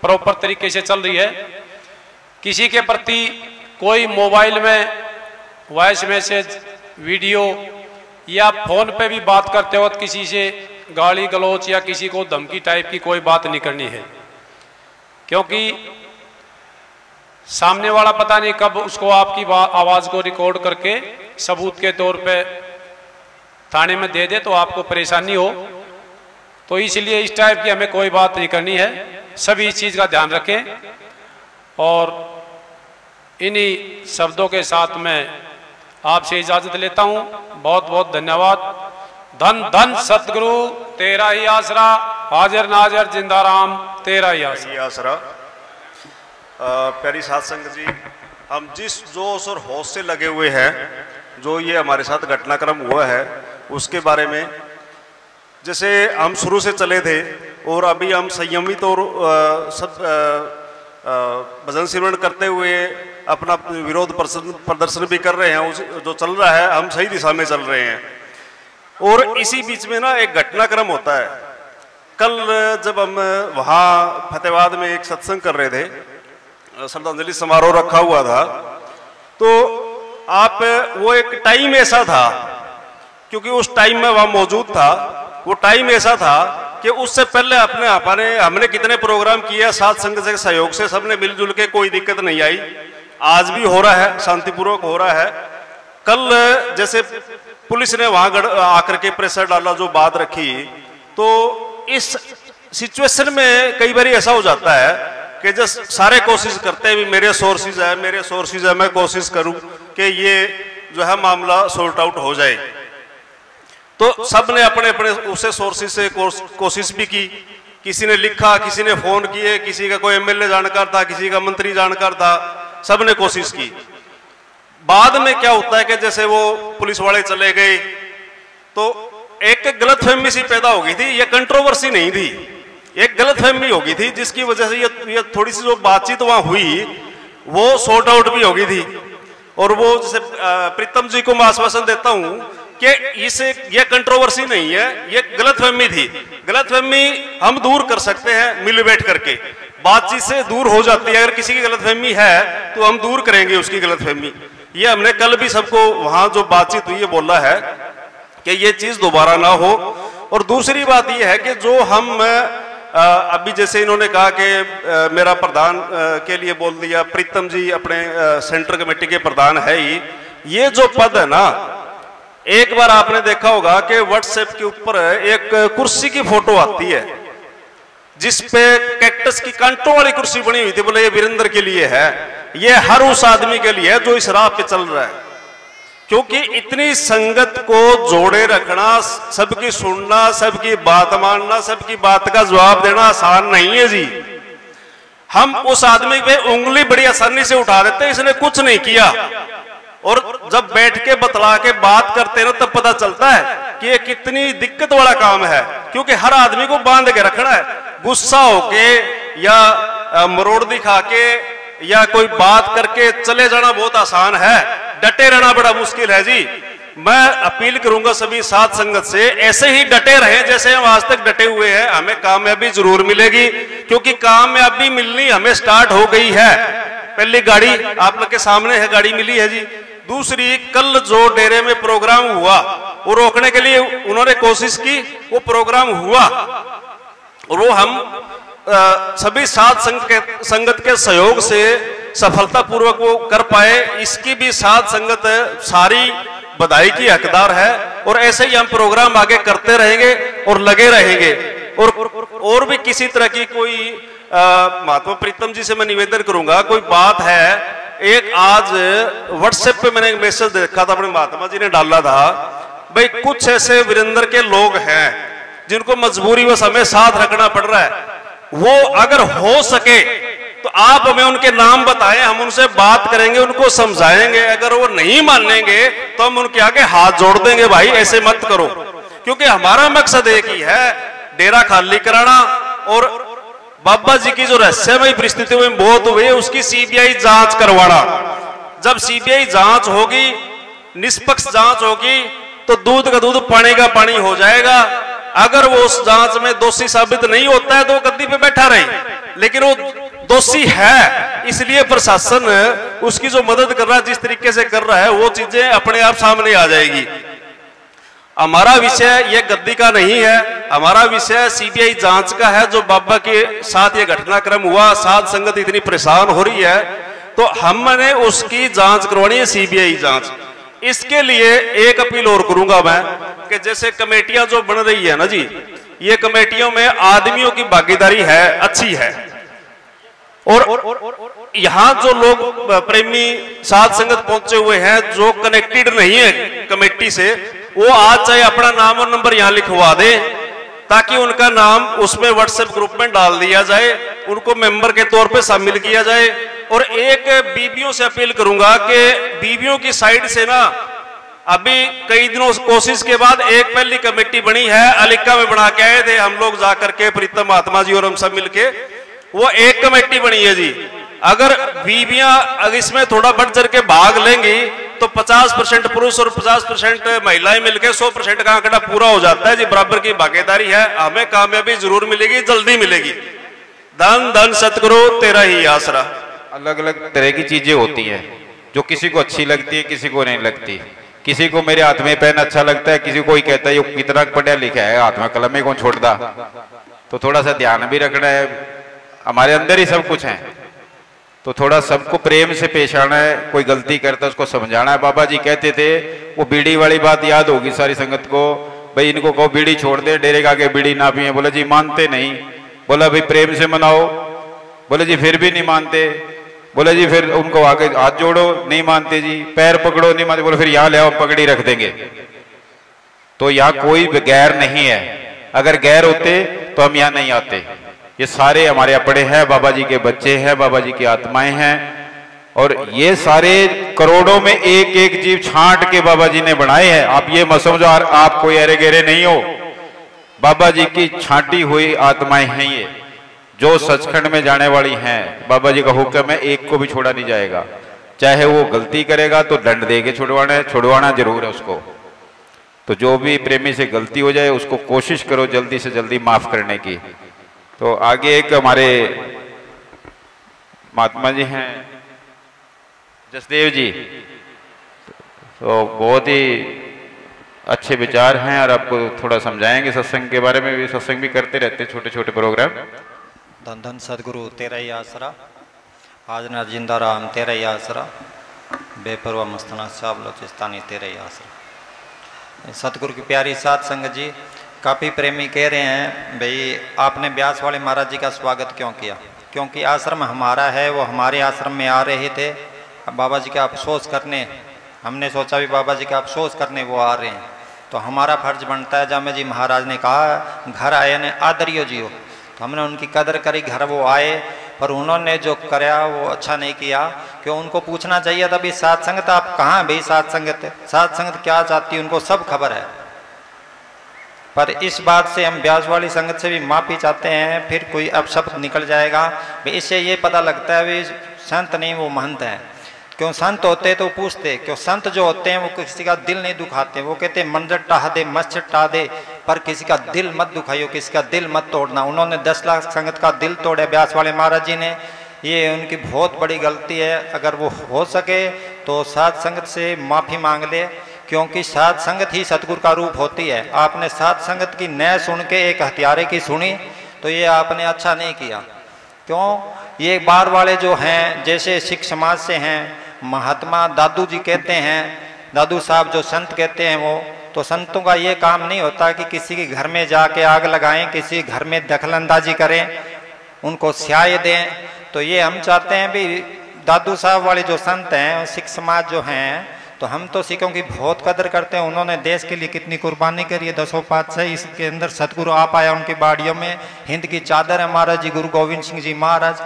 प्रॉपर तरीके से चल रही है। किसी के प्रति कोई मोबाइल में वॉइस मैसेज, वीडियो या फोन पे भी बात करते वक्त किसी से गाली गलौच या किसी को धमकी टाइप की कोई बात नहीं करनी है, क्योंकि सामने वाला पता नहीं कब उसको आपकी आवाज को रिकॉर्ड करके सबूत के तौर पे थाने में दे दे तो आपको परेशानी हो। तो इसलिए इस टाइप की हमें कोई बात नहीं करनी है। सभी इस चीज का ध्यान रखें। और इन्हीं शब्दों के साथ मैं आपसे इजाजत लेता हूं। बहुत बहुत धन्यवाद। धन धन सतगुरु तेरा ही आसरा, हाजिर नाजर जिंदा राम तेरा ही आसरा। प्यारी साध संगत जी, हम जिस जोश और होश से लगे हुए हैं, जो ये हमारे साथ घटनाक्रम हुआ है उसके बारे में, जैसे हम शुरू से चले थे और अभी हम संयमित और सब भजन सिमरन करते हुए अपना विरोध प्रदर्शन भी कर रहे हैं। जो चल रहा है हम सही दिशा में चल रहे हैं। और इसी बीच में ना एक घटनाक्रम होता है। कल जब हम वहाँ फतेहाबाद में एक सत्संग कर रहे थे, श्रद्धांजलि समारोह रखा हुआ था, तो वो एक टाइम ऐसा था, क्योंकि उस टाइम में वहाँ मौजूद था, वो टाइम ऐसा था कि उससे पहले हमने कितने प्रोग्राम किए साथ संगत के सहयोग से, सबने मिलजुल के, कोई दिक्कत नहीं आई। आज भी हो रहा है, शांतिपूर्वक हो रहा है। कल जैसे पुलिस ने वहां आकर के प्रेशर डाला, जो बात रखी, तो इस सिचुएशन में कई बार ऐसा हो जाता है कि जब सारे कोशिश करते हैं, मेरे सोर्सेज है, मैं कोशिश करूं कि ये जो है मामला सॉर्ट आउट हो जाए। तो सब ने अपने अपने उसे सोर्सेज से कोशिश भी की। किसी ने लिखा, किसी ने फोन किए, किसी का कोई एमएलए जानकार था, किसी का मंत्री जानकार था, सब ने कोशिश की। बाद में क्या होता है कि जैसे वो पुलिस वाले चले गए तो एक गलतफहमी सी पैदा हो गई थी। ये कंट्रोवर्सी नहीं थी, एक गलतफहमी हो गई थी, जिसकी वजह से ये थोड़ी सी जो बातचीत वहां हुई वो सॉर्ट आउट भी हो गई थी। और वो जैसे प्रीतम जी को मैं आश्वासन देता हूं कि ये कंट्रोवर्सी नहीं है, ये गलतफहमी थी। गलतफहमी हम दूर कर सकते हैं मिल बैठ करके, बातचीत से दूर हो जाती है। अगर किसी की गलतफहमी है तो हम दूर करेंगे उसकी गलतफहमी। ये हमने कल भी सबको वहां जो बातचीत हुई है बोला है कि ये चीज दोबारा ना हो। और दूसरी बात ये है कि जो हम अभी जैसे इन्होंने कहा कि मेरा प्रधान के लिए बोल दिया, प्रीतम जी अपने सेंटर कमेटी के प्रधान है ही। ये जो पद है ना, एक बार आपने देखा होगा कि व्हाट्सएप के ऊपर एक कुर्सी की फोटो आती है जिसपे कैक्टस की कांटों वाली कुर्सी बनी हुई थी, बोले ये वीरेंद्र के लिए है। ये हर उस आदमी के लिए है जो इस राह पे चल रहा है, क्योंकि इतनी संगत को जोड़े रखना, सबकी सुनना, सबकी बात मानना, सबकी बात का जवाब देना आसान नहीं है जी। हम उस आदमी पे उंगली बड़ी आसानी से उठा देते हैं, इसने कुछ नहीं किया। और जब बैठ के बतला के बात करते ना तब पता चलता है कि ये कितनी दिक्कत वाला काम है, क्योंकि हर आदमी को बांध के रखना है। गुस्सा होके या मरोड़ दिखा के या कोई बात करके चले जाना बहुत आसान है, डटे रहना बड़ा मुश्किल है जी। मैं अपील करूंगा सभी साथ संगत से, ऐसे ही डटे रहें जैसे हम आज तक डटे हुए हैं। हमें कामयाबी जरूर मिलेगी, क्योंकि कामयाबी मिलनी हमें स्टार्ट हो गई है। पहली गाड़ी आप लोग के सामने है, गाड़ी मिली है जी। दूसरी, कल जो डेरे में प्रोग्राम हुआ वो रोकने के लिए उन्होंने कोशिश की, वो प्रोग्राम हुआ और वो हम सभी साथ संगत के सहयोग से सफलतापूर्वक वो कर पाए। इसकी भी साथ संगत सारी बधाई की हकदार है। और ऐसे ही हम प्रोग्राम आगे करते रहेंगे और लगे रहेंगे। और भी किसी तरह की कोई महात्मा प्रीतम जी से मैं निवेदन करूंगा, कोई बात है, एक आज व्हाट्सएप पे मैंने एक मैसेज देखा था, अपने महात्मा जी ने डाला था, भाई कुछ ऐसे वीरेंद्र के लोग हैं जिनको मजबूरीवश हमें साथ रखना पड़ रहा है। वो अगर हो सके तो आप हमें उनके नाम बताएं, हम उनसे बात करेंगे, उनको समझाएंगे। अगर वो नहीं मानेंगे तो हम उनके आगे हाथ जोड़ देंगे, भाई ऐसे मत करो। क्योंकि हमारा मकसद एक ही है, डेरा खाली कराना और बाबा जी की जो रहस्यमय परिस्थिति में मौत हुई उसकी सीबीआई जांच करवाना। जब सीबीआई जांच होगी, निष्पक्ष जांच होगी, तो दूध का दूध पानी का पानी हो जाएगा। अगर वो उस जांच में दोषी साबित नहीं होता है तो वो गद्दी पे बैठा रहे, लेकिन वो दोषी है, इसलिए प्रशासन उसकी जो मदद कर रहा है, जिस तरीके से कर रहा है, वो चीजें अपने आप सामने आ जाएगी। हमारा विषय ये गद्दी का नहीं है, हमारा विषय सीबीआई जांच का है। जो बाबा के साथ ये घटनाक्रम हुआ, साध संगत इतनी परेशान हो रही है, तो हमने उसकी जांच करवानी है, सीबीआई जांच। इसके लिए एक अपील और करूंगा मैं कि जैसे कमेटियां जो बन रही है ना जी, ये कमेटियों में आदमियों की भागीदारी है, अच्छी है, और यहां जो लोग प्रेमी साध संगत पहुंचे हुए हैं, जो कनेक्टेड नहीं है कमेटी से, वो आज चाहे अपना नाम और नंबर यहां लिखवा दे, ताकि उनका नाम उसमें व्हाट्सएप ग्रुप में डाल दिया जाए, उनको मेंबर के तौर पे शामिल किया जाए। और एक बीबियों से अपील करूंगा कि बीबियों की साइड से ना, अभी कई दिनों कोशिश के बाद एक पहली कमेटी बनी है, अलिका में बना के आए थे हम लोग जाकर के, प्रीतम महात्मा जी और हम सब मिलके, वो एक कमेटी बनी है जी। अगर बीबियां अगर इसमें थोड़ा बढ़ चढ़ के भाग लेंगी तो 50% पुरुष और 50% महिलाएं मिलकर 100% का आंकड़ा पूरा हो जाता है जी। बराबर की भागीदारी है, हमें कामयाबी जरूर मिलेगी, जल्दी मिलेगी। धन धन सतगुरु तेरा ही आसरा। अलग अलग तरह की चीजें होती हैं, जो किसी को अच्छी लगती है, किसी को नहीं लगती। किसी को मेरे हाथ में पेन अच्छा लगता है, किसी को कोई कहता है ये कितना पढ़ा लिखा है, हाथ में कलम में कौन छोड़ता। तो थोड़ा सा ध्यान भी रखना है, हमारे अंदर ही सब कुछ है, तो थोड़ा सबको प्रेम से पेश आना है। कोई गलती करता है उसको समझाना है। बाबा जी कहते थे, वो बीड़ी वाली बात याद होगी सारी संगत को, भाई इनको कहो बीड़ी छोड़ दे, डेरे का आगे बीड़ी ना पिए। बोला जी मानते नहीं, बोला भाई प्रेम से मनाओ, बोले जी फिर भी नहीं मानते। बोले जी फिर उनको आगे हाथ जोड़ो, नहीं मानते जी, पैर पकड़ो, नहीं मानते। बोले फिर यहाँ ले आओ, पकड़ी रख देंगे। तो यहाँ कोई गैर नहीं है, अगर गैर होते तो हम यहाँ नहीं आते। ये सारे हमारे अपने हैं, बाबा जी के बच्चे हैं, बाबा जी की आत्माएं हैं, और ये सारे करोड़ों में एक एक जीव छांट के बाबा जी ने बनाए हैं। आप ये मत समझो आप कोई अरे गेरे नहीं हो, बाबा जी की छांटी हुई आत्माएं हैं ये, जो सचखंड में जाने वाली हैं। बाबा जी का हुक्म है, एक को भी छोड़ा नहीं जाएगा, चाहे वो गलती करेगा तो दंड दे के छुड़वाना जरूर है उसको। तो जो भी प्रेमी से गलती हो जाए उसको कोशिश करो जल्दी से जल्दी माफ करने की। तो आगे एक हमारे महात्मा जी हैं जसदेव जी, तो बहुत ही अच्छे विचार हैं और आपको थोड़ा समझाएंगे सत्संग के बारे में भी। सत्संग भी करते रहते छोटे छोटे प्रोग्राम। धन धन सदगुरु तेरा ही आसरा, आज न जिंदा राम तेरा ही आसरा, बेपरवाह मस्तना साहब बलोचिस्तानी तेरा ही आसरा। सतगुरु की प्यारी साध संगत जी, काफ़ी प्रेमी कह रहे हैं भाई आपने ब्यास वाले महाराज जी का स्वागत क्यों किया, क्योंकि आश्रम हमारा है, वो हमारे आश्रम में आ रहे थे। अब बाबा जी का अफसोस करने हमने सोचा भी बाबा जी का अफसोस करने वो आ रहे हैं, तो हमारा फर्ज बनता है। जामे जी महाराज ने कहा घर आए ने आदरियो जियो, तो हमने उनकी कदर करी, घर वो आए, पर उन्होंने जो कराया वो अच्छा नहीं किया। क्यों, उनको पूछना चाहिए था भाई साध संगत आप कहाँ भाई, साध संगत क्या चाहती है, उनको सब खबर है। पर इस बात से हम ब्यास वाली संगत से भी माफ़ी चाहते हैं, फिर कोई अपशब्द निकल जाएगा। इससे ये पता लगता है भी संत नहीं वो महंत है। क्यों, संत होते तो पूछते, क्यों संत जो होते हैं वो किसी का दिल नहीं दुखाते, वो कहते मंदिर टाह दे मस्जिद टाह दे, पर किसी का दिल मत दुखाइयो, किसी का दिल मत तोड़ना। उन्होंने 10 लाख संगत का दिल तोड़े ब्यास वाले महाराज जी ने, ये उनकी बहुत बड़ी गलती है। अगर वो हो सके तो साध संगत से माफ़ी मांग ले, क्योंकि साध संगत ही सतगुरु का रूप होती है। आपने साध संगत की न सुन के एक हत्यारे की सुनी, तो ये आपने अच्छा नहीं किया। क्यों, ये बार वाले जो हैं, जैसे सिख समाज से हैं, महात्मा दादू जी कहते हैं, दादू साहब जो संत कहते हैं वो, तो संतों का ये काम नहीं होता कि किसी के घर में जाके आग लगाएं, किसी घर में दखलंदाजी करें, उनको स्याय दें। तो ये हम चाहते हैं भी दादू साहब वाले जो संत हैं, सिख समाज जो हैं, तो हम तो सिखों की बहुत कदर करते हैं। उन्होंने देश के लिए कितनी कुर्बानी करी है, 10 पातशाह इसके अंदर सतगुरु आप आया उनकी बाड़ियों में, हिंद की चादर है महाराज जी गुरु गोविंद सिंह जी महाराज।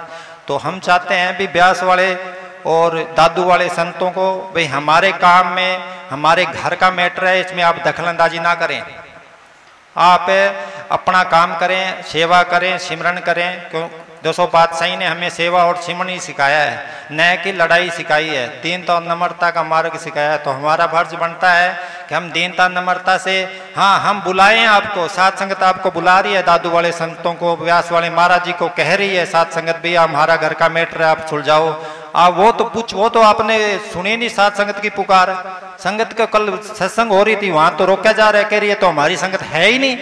तो हम चाहते हैं भी ब्यास वाले और दादू वाले संतों को, भाई हमारे काम में हमारे घर का मैटर है, इसमें आप दखलंदाजी ना करें। आप अपना काम करें, सेवा करें, सिमरन करें। क्यों 200 पातशाही ने हमें सेवा और सिमरन ही सिखाया है, न्याय की लड़ाई सिखाई है, दीनता और नम्रता का मार्ग सिखाया है। तो हमारा फर्ज बनता है कि हम दीनता नम्रता से, हाँ हम बुलाएं आपको, साथ संगत आपको बुला रही है, दादू वाले संतों को, व्यास वाले महाराज जी को कह रही है साथ संगत भैया हमारा घर का मैटर है आप सुलझाओ। आप वो तो आपने सुनी नहीं साथ संगत की पुकार। संगत का कल सत्संग हो रही थी, वहां तो रोका जा रहा है, कह रही है तो हमारी संगत है ही नहीं।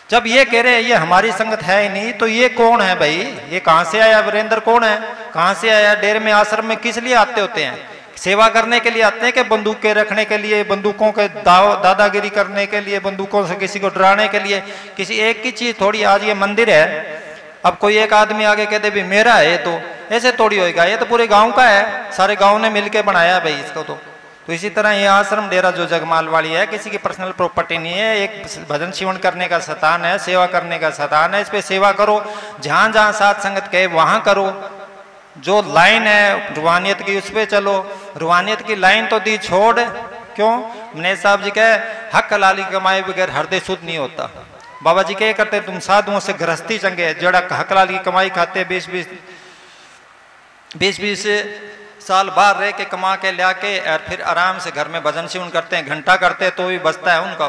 जब ये कह रहे हैं ये हमारी संगत है ही नहीं, तो ये कौन है भाई? ये कहां से आया? वीरेंद्र कौन है? कहां से आया? डेरे में आश्रम में किस लिए आते होते हैं? सेवा करने के लिए आते हैं कि बंदूकें रखने के लिए, बंदूकों के दादागिरी करने के लिए, बंदूकों से किसी को डराने के लिए? किसी एक की चीज थोड़ी। आज ये मंदिर है, अब कोई एक आदमी आगे कह दे भी मेरा है, तो ऐसे थोड़ी होएगा। ये तो पूरे गांव का है, सारे गांव ने मिलके बनाया भाई इसको। तो इसी तरह ये आश्रम डेरा जो जगमाल वाली है किसी की पर्सनल प्रॉपर्टी नहीं है, एक भजन शिवन करने का स्थान है, सेवा करने का स्थान है। इस पे सेवा करो, जहां जहां साथ संगत कहे वहां करो। जो लाइन है रूहानियत की उस पे चलो। रूहानियत की लाइन तो दी छोड़, क्यों? मनेश साहब जी कहे हक हलाली कमाए बगैर हृदय शुद्ध नहीं होता। बाबा जी क्या करते, तुम साधुओं से गृहस्थी चंगे, जड़ा हक हलाली की कमाई खाते 20-20 साल बाहर रह के कमा के ला के और फिर आराम से घर में भजन शिवन करते हैं, घंटा करते हैं तो भी बचता है उनका।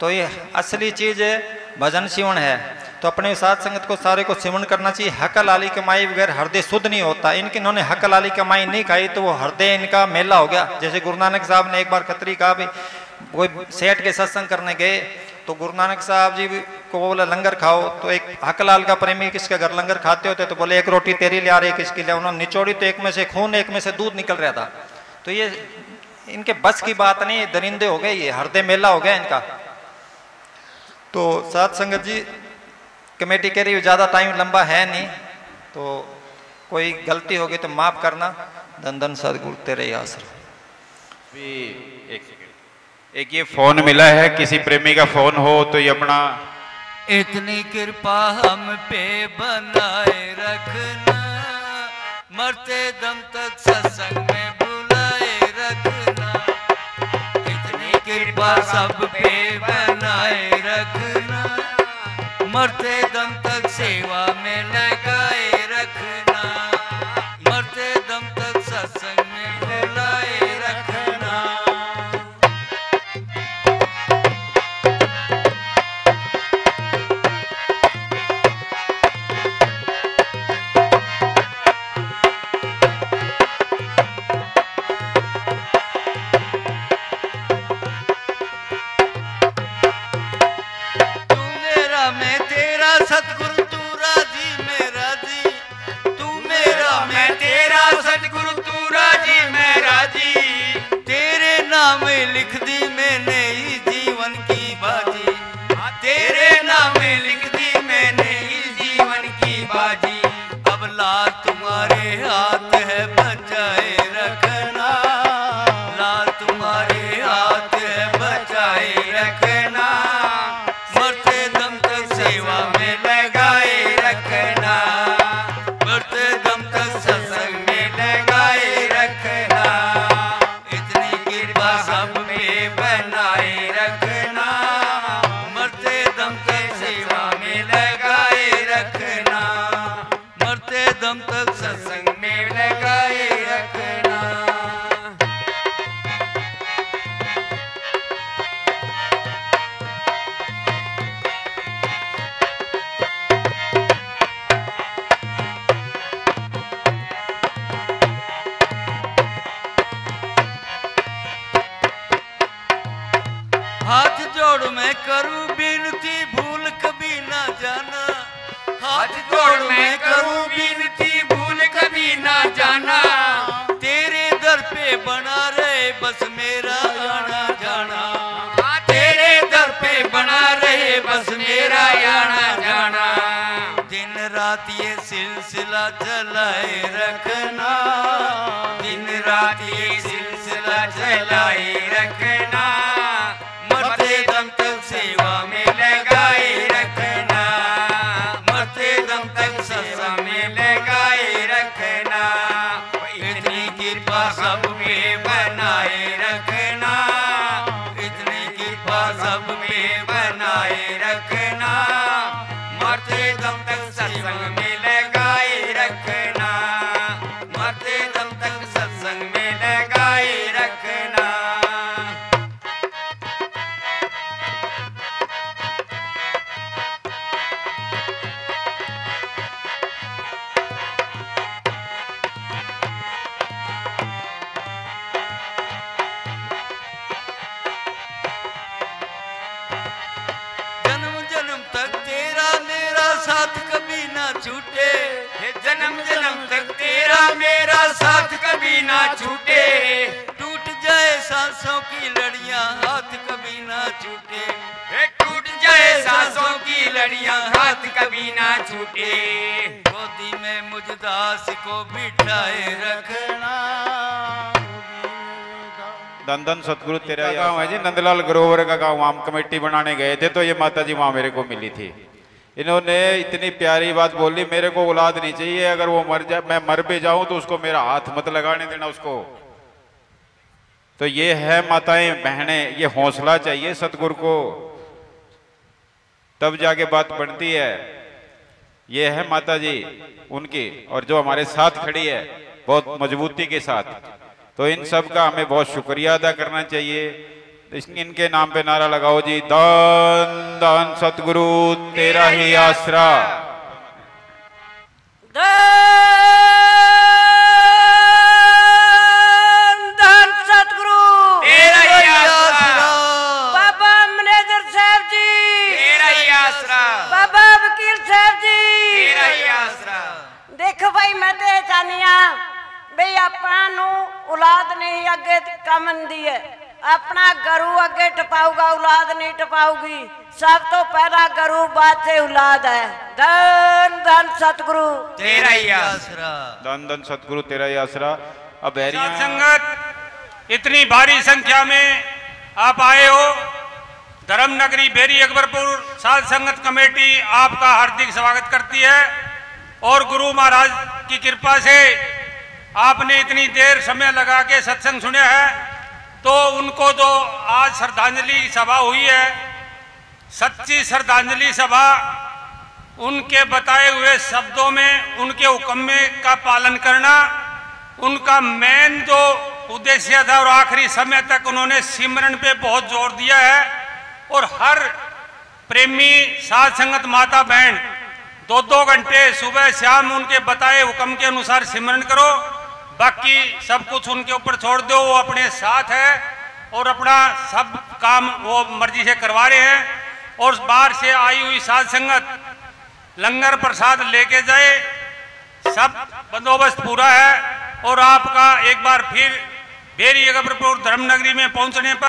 तो ये असली चीज है, भजन शिवन है। तो अपने साथ संगत को सारे को सिमरन करना चाहिए। हक हलाली कमाई बगैर हृदय शुद्ध नहीं होता। इन्होंने हक हलाली कमाई नहीं खाई तो वो हृदय इनका मेला हो गया। जैसे गुरु नानक साहब ने एक बार खत्री कहा भी, कोई सेठ के सत्संग करने गए तो गुरु नानक साहब जी को बोला लंगर खाओ, तो एक हकलाल का प्रेमी किसके घर लंगर खाते होते तो बोले एक रोटी तेरी ले आ रही किसकी ले। उन्होंने निचोड़ी तो एक में से खून एक में से दूध निकल रहा था। तो ये इनके बस की बात नहीं, दरिंदे हो गए, ये हृदय मेला हो गया इनका। तो साथ संगत जी कमेटी कह रही ज्यादा टाइम लंबा है नहीं, तो कोई गलती होगी तो माफ करना। धन धन सदगुरु तेरे आश्रम। एक ये फोन मिला है, किसी प्रेमी का फोन हो तो ये अपना। इतनी कृपा हम पे बनाए रखना, मरते दम तक सत्संग में बुलाए रखना। इतनी कृपा सब पे बनाए रखना, मरते दम तक सेवा में लगाए रखना। मरते दम तक सत्संग में बुलाए रखना। सतगुरु तू राजी मैं राजी, तू मेरा मैं तेरा सतगुरु तू राजी मैं राजी। तेरे नाम लिख दी मैंने ही जीवन की बाजी, तेरे नाम लिख दी मैंने ही जीवन की बाजी। अब लाल तुम्हारे हाथ है बचाए रखना, लाल तुम्हारे हाथ है बचाए रखना। मरते दम तक सेवा में लगाए रखना, मरते दम तक सत्संग में लगाए रखना। इतनी कृपा सब में बनाए रखना, मरते दम तक सेवा में लगाए रखना। मरते दम तक सत्संग में लगाए रखना। हाथ जोड़ मैं करूं बिनती भूल कभी ना जाना, हाथ जोड़ मैं करूं बिनती भूल कभी ना जाना। तेरे दर पे बना रहे बस मेरा आना जाना, तेरे दर पे बना रहे बस मेरा आना जाना। दिन रात ये सिलसिला चलाए रखना, दिन रात ये सिलसिला चलाए रखना। मरते दम तक सेवा में लगाए रखना, मरते दम तक सत्संग में लगाए रखना। इतनी कृपा सब पे बनाए रखना, इतनी कृपा सब पे छूटे, जन्म जन्म तक तेरा मेरा साथ कभी ना छूटे। टूट जाए सांसों की लड़ियां हाथ कभी ना छूटे, टूट जाए सांसों की लड़ियां हाथ कभी ना छूटे। गोदी में मुझदास को बिठाए रखना। धन धन सतगुरु तेरा गाँव है जी, नंदलाल ग्रोवर का गाँव। हम कमेटी बनाने गए थे तो ये माता जी वहाँ मेरे को मिली थी। इन्होंने इतनी प्यारी बात बोली, मेरे को औलाद नहीं चाहिए, अगर वो मर जाए, मैं मर भी जाऊं तो उसको मेरा हाथ मत लगाने देना उसको। तो ये है माताएं बहनें, ये हौसला चाहिए सतगुरु को, तब जाके बात बनती है। ये है माता जी उनकी, और जो हमारे साथ खड़ी है बहुत मजबूती के साथ। तो इन सब का हमें बहुत शुक्रिया अदा करना चाहिए। इनके नाम पे नारा लगाओ जी, धन धन सतगुरु तेरा ही आसरा। धन धन सतगुरु तेरा ही आसरा। बाबा मैनेजर साहब जी तेरा ही आसरा। बाबा वकील साहब जी तेरा ही आसरा। देखो भाई, मैं तो चाहनिया बई अपना औलाद नहीं अगे कमन दी है, अपना गरू अगे टपाऊगा, औलाद नहीं टपाऊगी। सब तो पहला गरू, बाद से औलाद है। धन धन सतगुरु तेरा ही आसरा। धन धन सतगुरु तेरा ही आसरा। अब संगत इतनी भारी संख्या में आप आए हो, धर्म नगरी बेरी अकबरपुर साध संगत कमेटी आपका हार्दिक स्वागत करती है। और गुरु महाराज की कृपा से आपने इतनी देर समय लगा के सत्संग सुना है, तो उनको जो आज श्रद्धांजलि सभा हुई है, सच्ची श्रद्धांजलि सभा, उनके बताए हुए शब्दों में उनके हुक्म का पालन करना उनका मेन जो उद्देश्य था। और आखिरी समय तक उन्होंने सिमरन पे बहुत जोर दिया है। और हर प्रेमी साध संगत माता बहन 2-2 घंटे सुबह शाम उनके बताए हुक्म के अनुसार सिमरन करो। बाकी सब कुछ उनके ऊपर छोड़ दो, वो अपने साथ है और अपना सब काम वो मर्जी से करवा रहे हैं। और बाहर से आई हुई साध संगत लंगर प्रसाद लेके जाए, सब बंदोबस्त पूरा है। और आपका एक बार फिर बेरी अकबरपुर धर्म नगरी में पहुंचने पर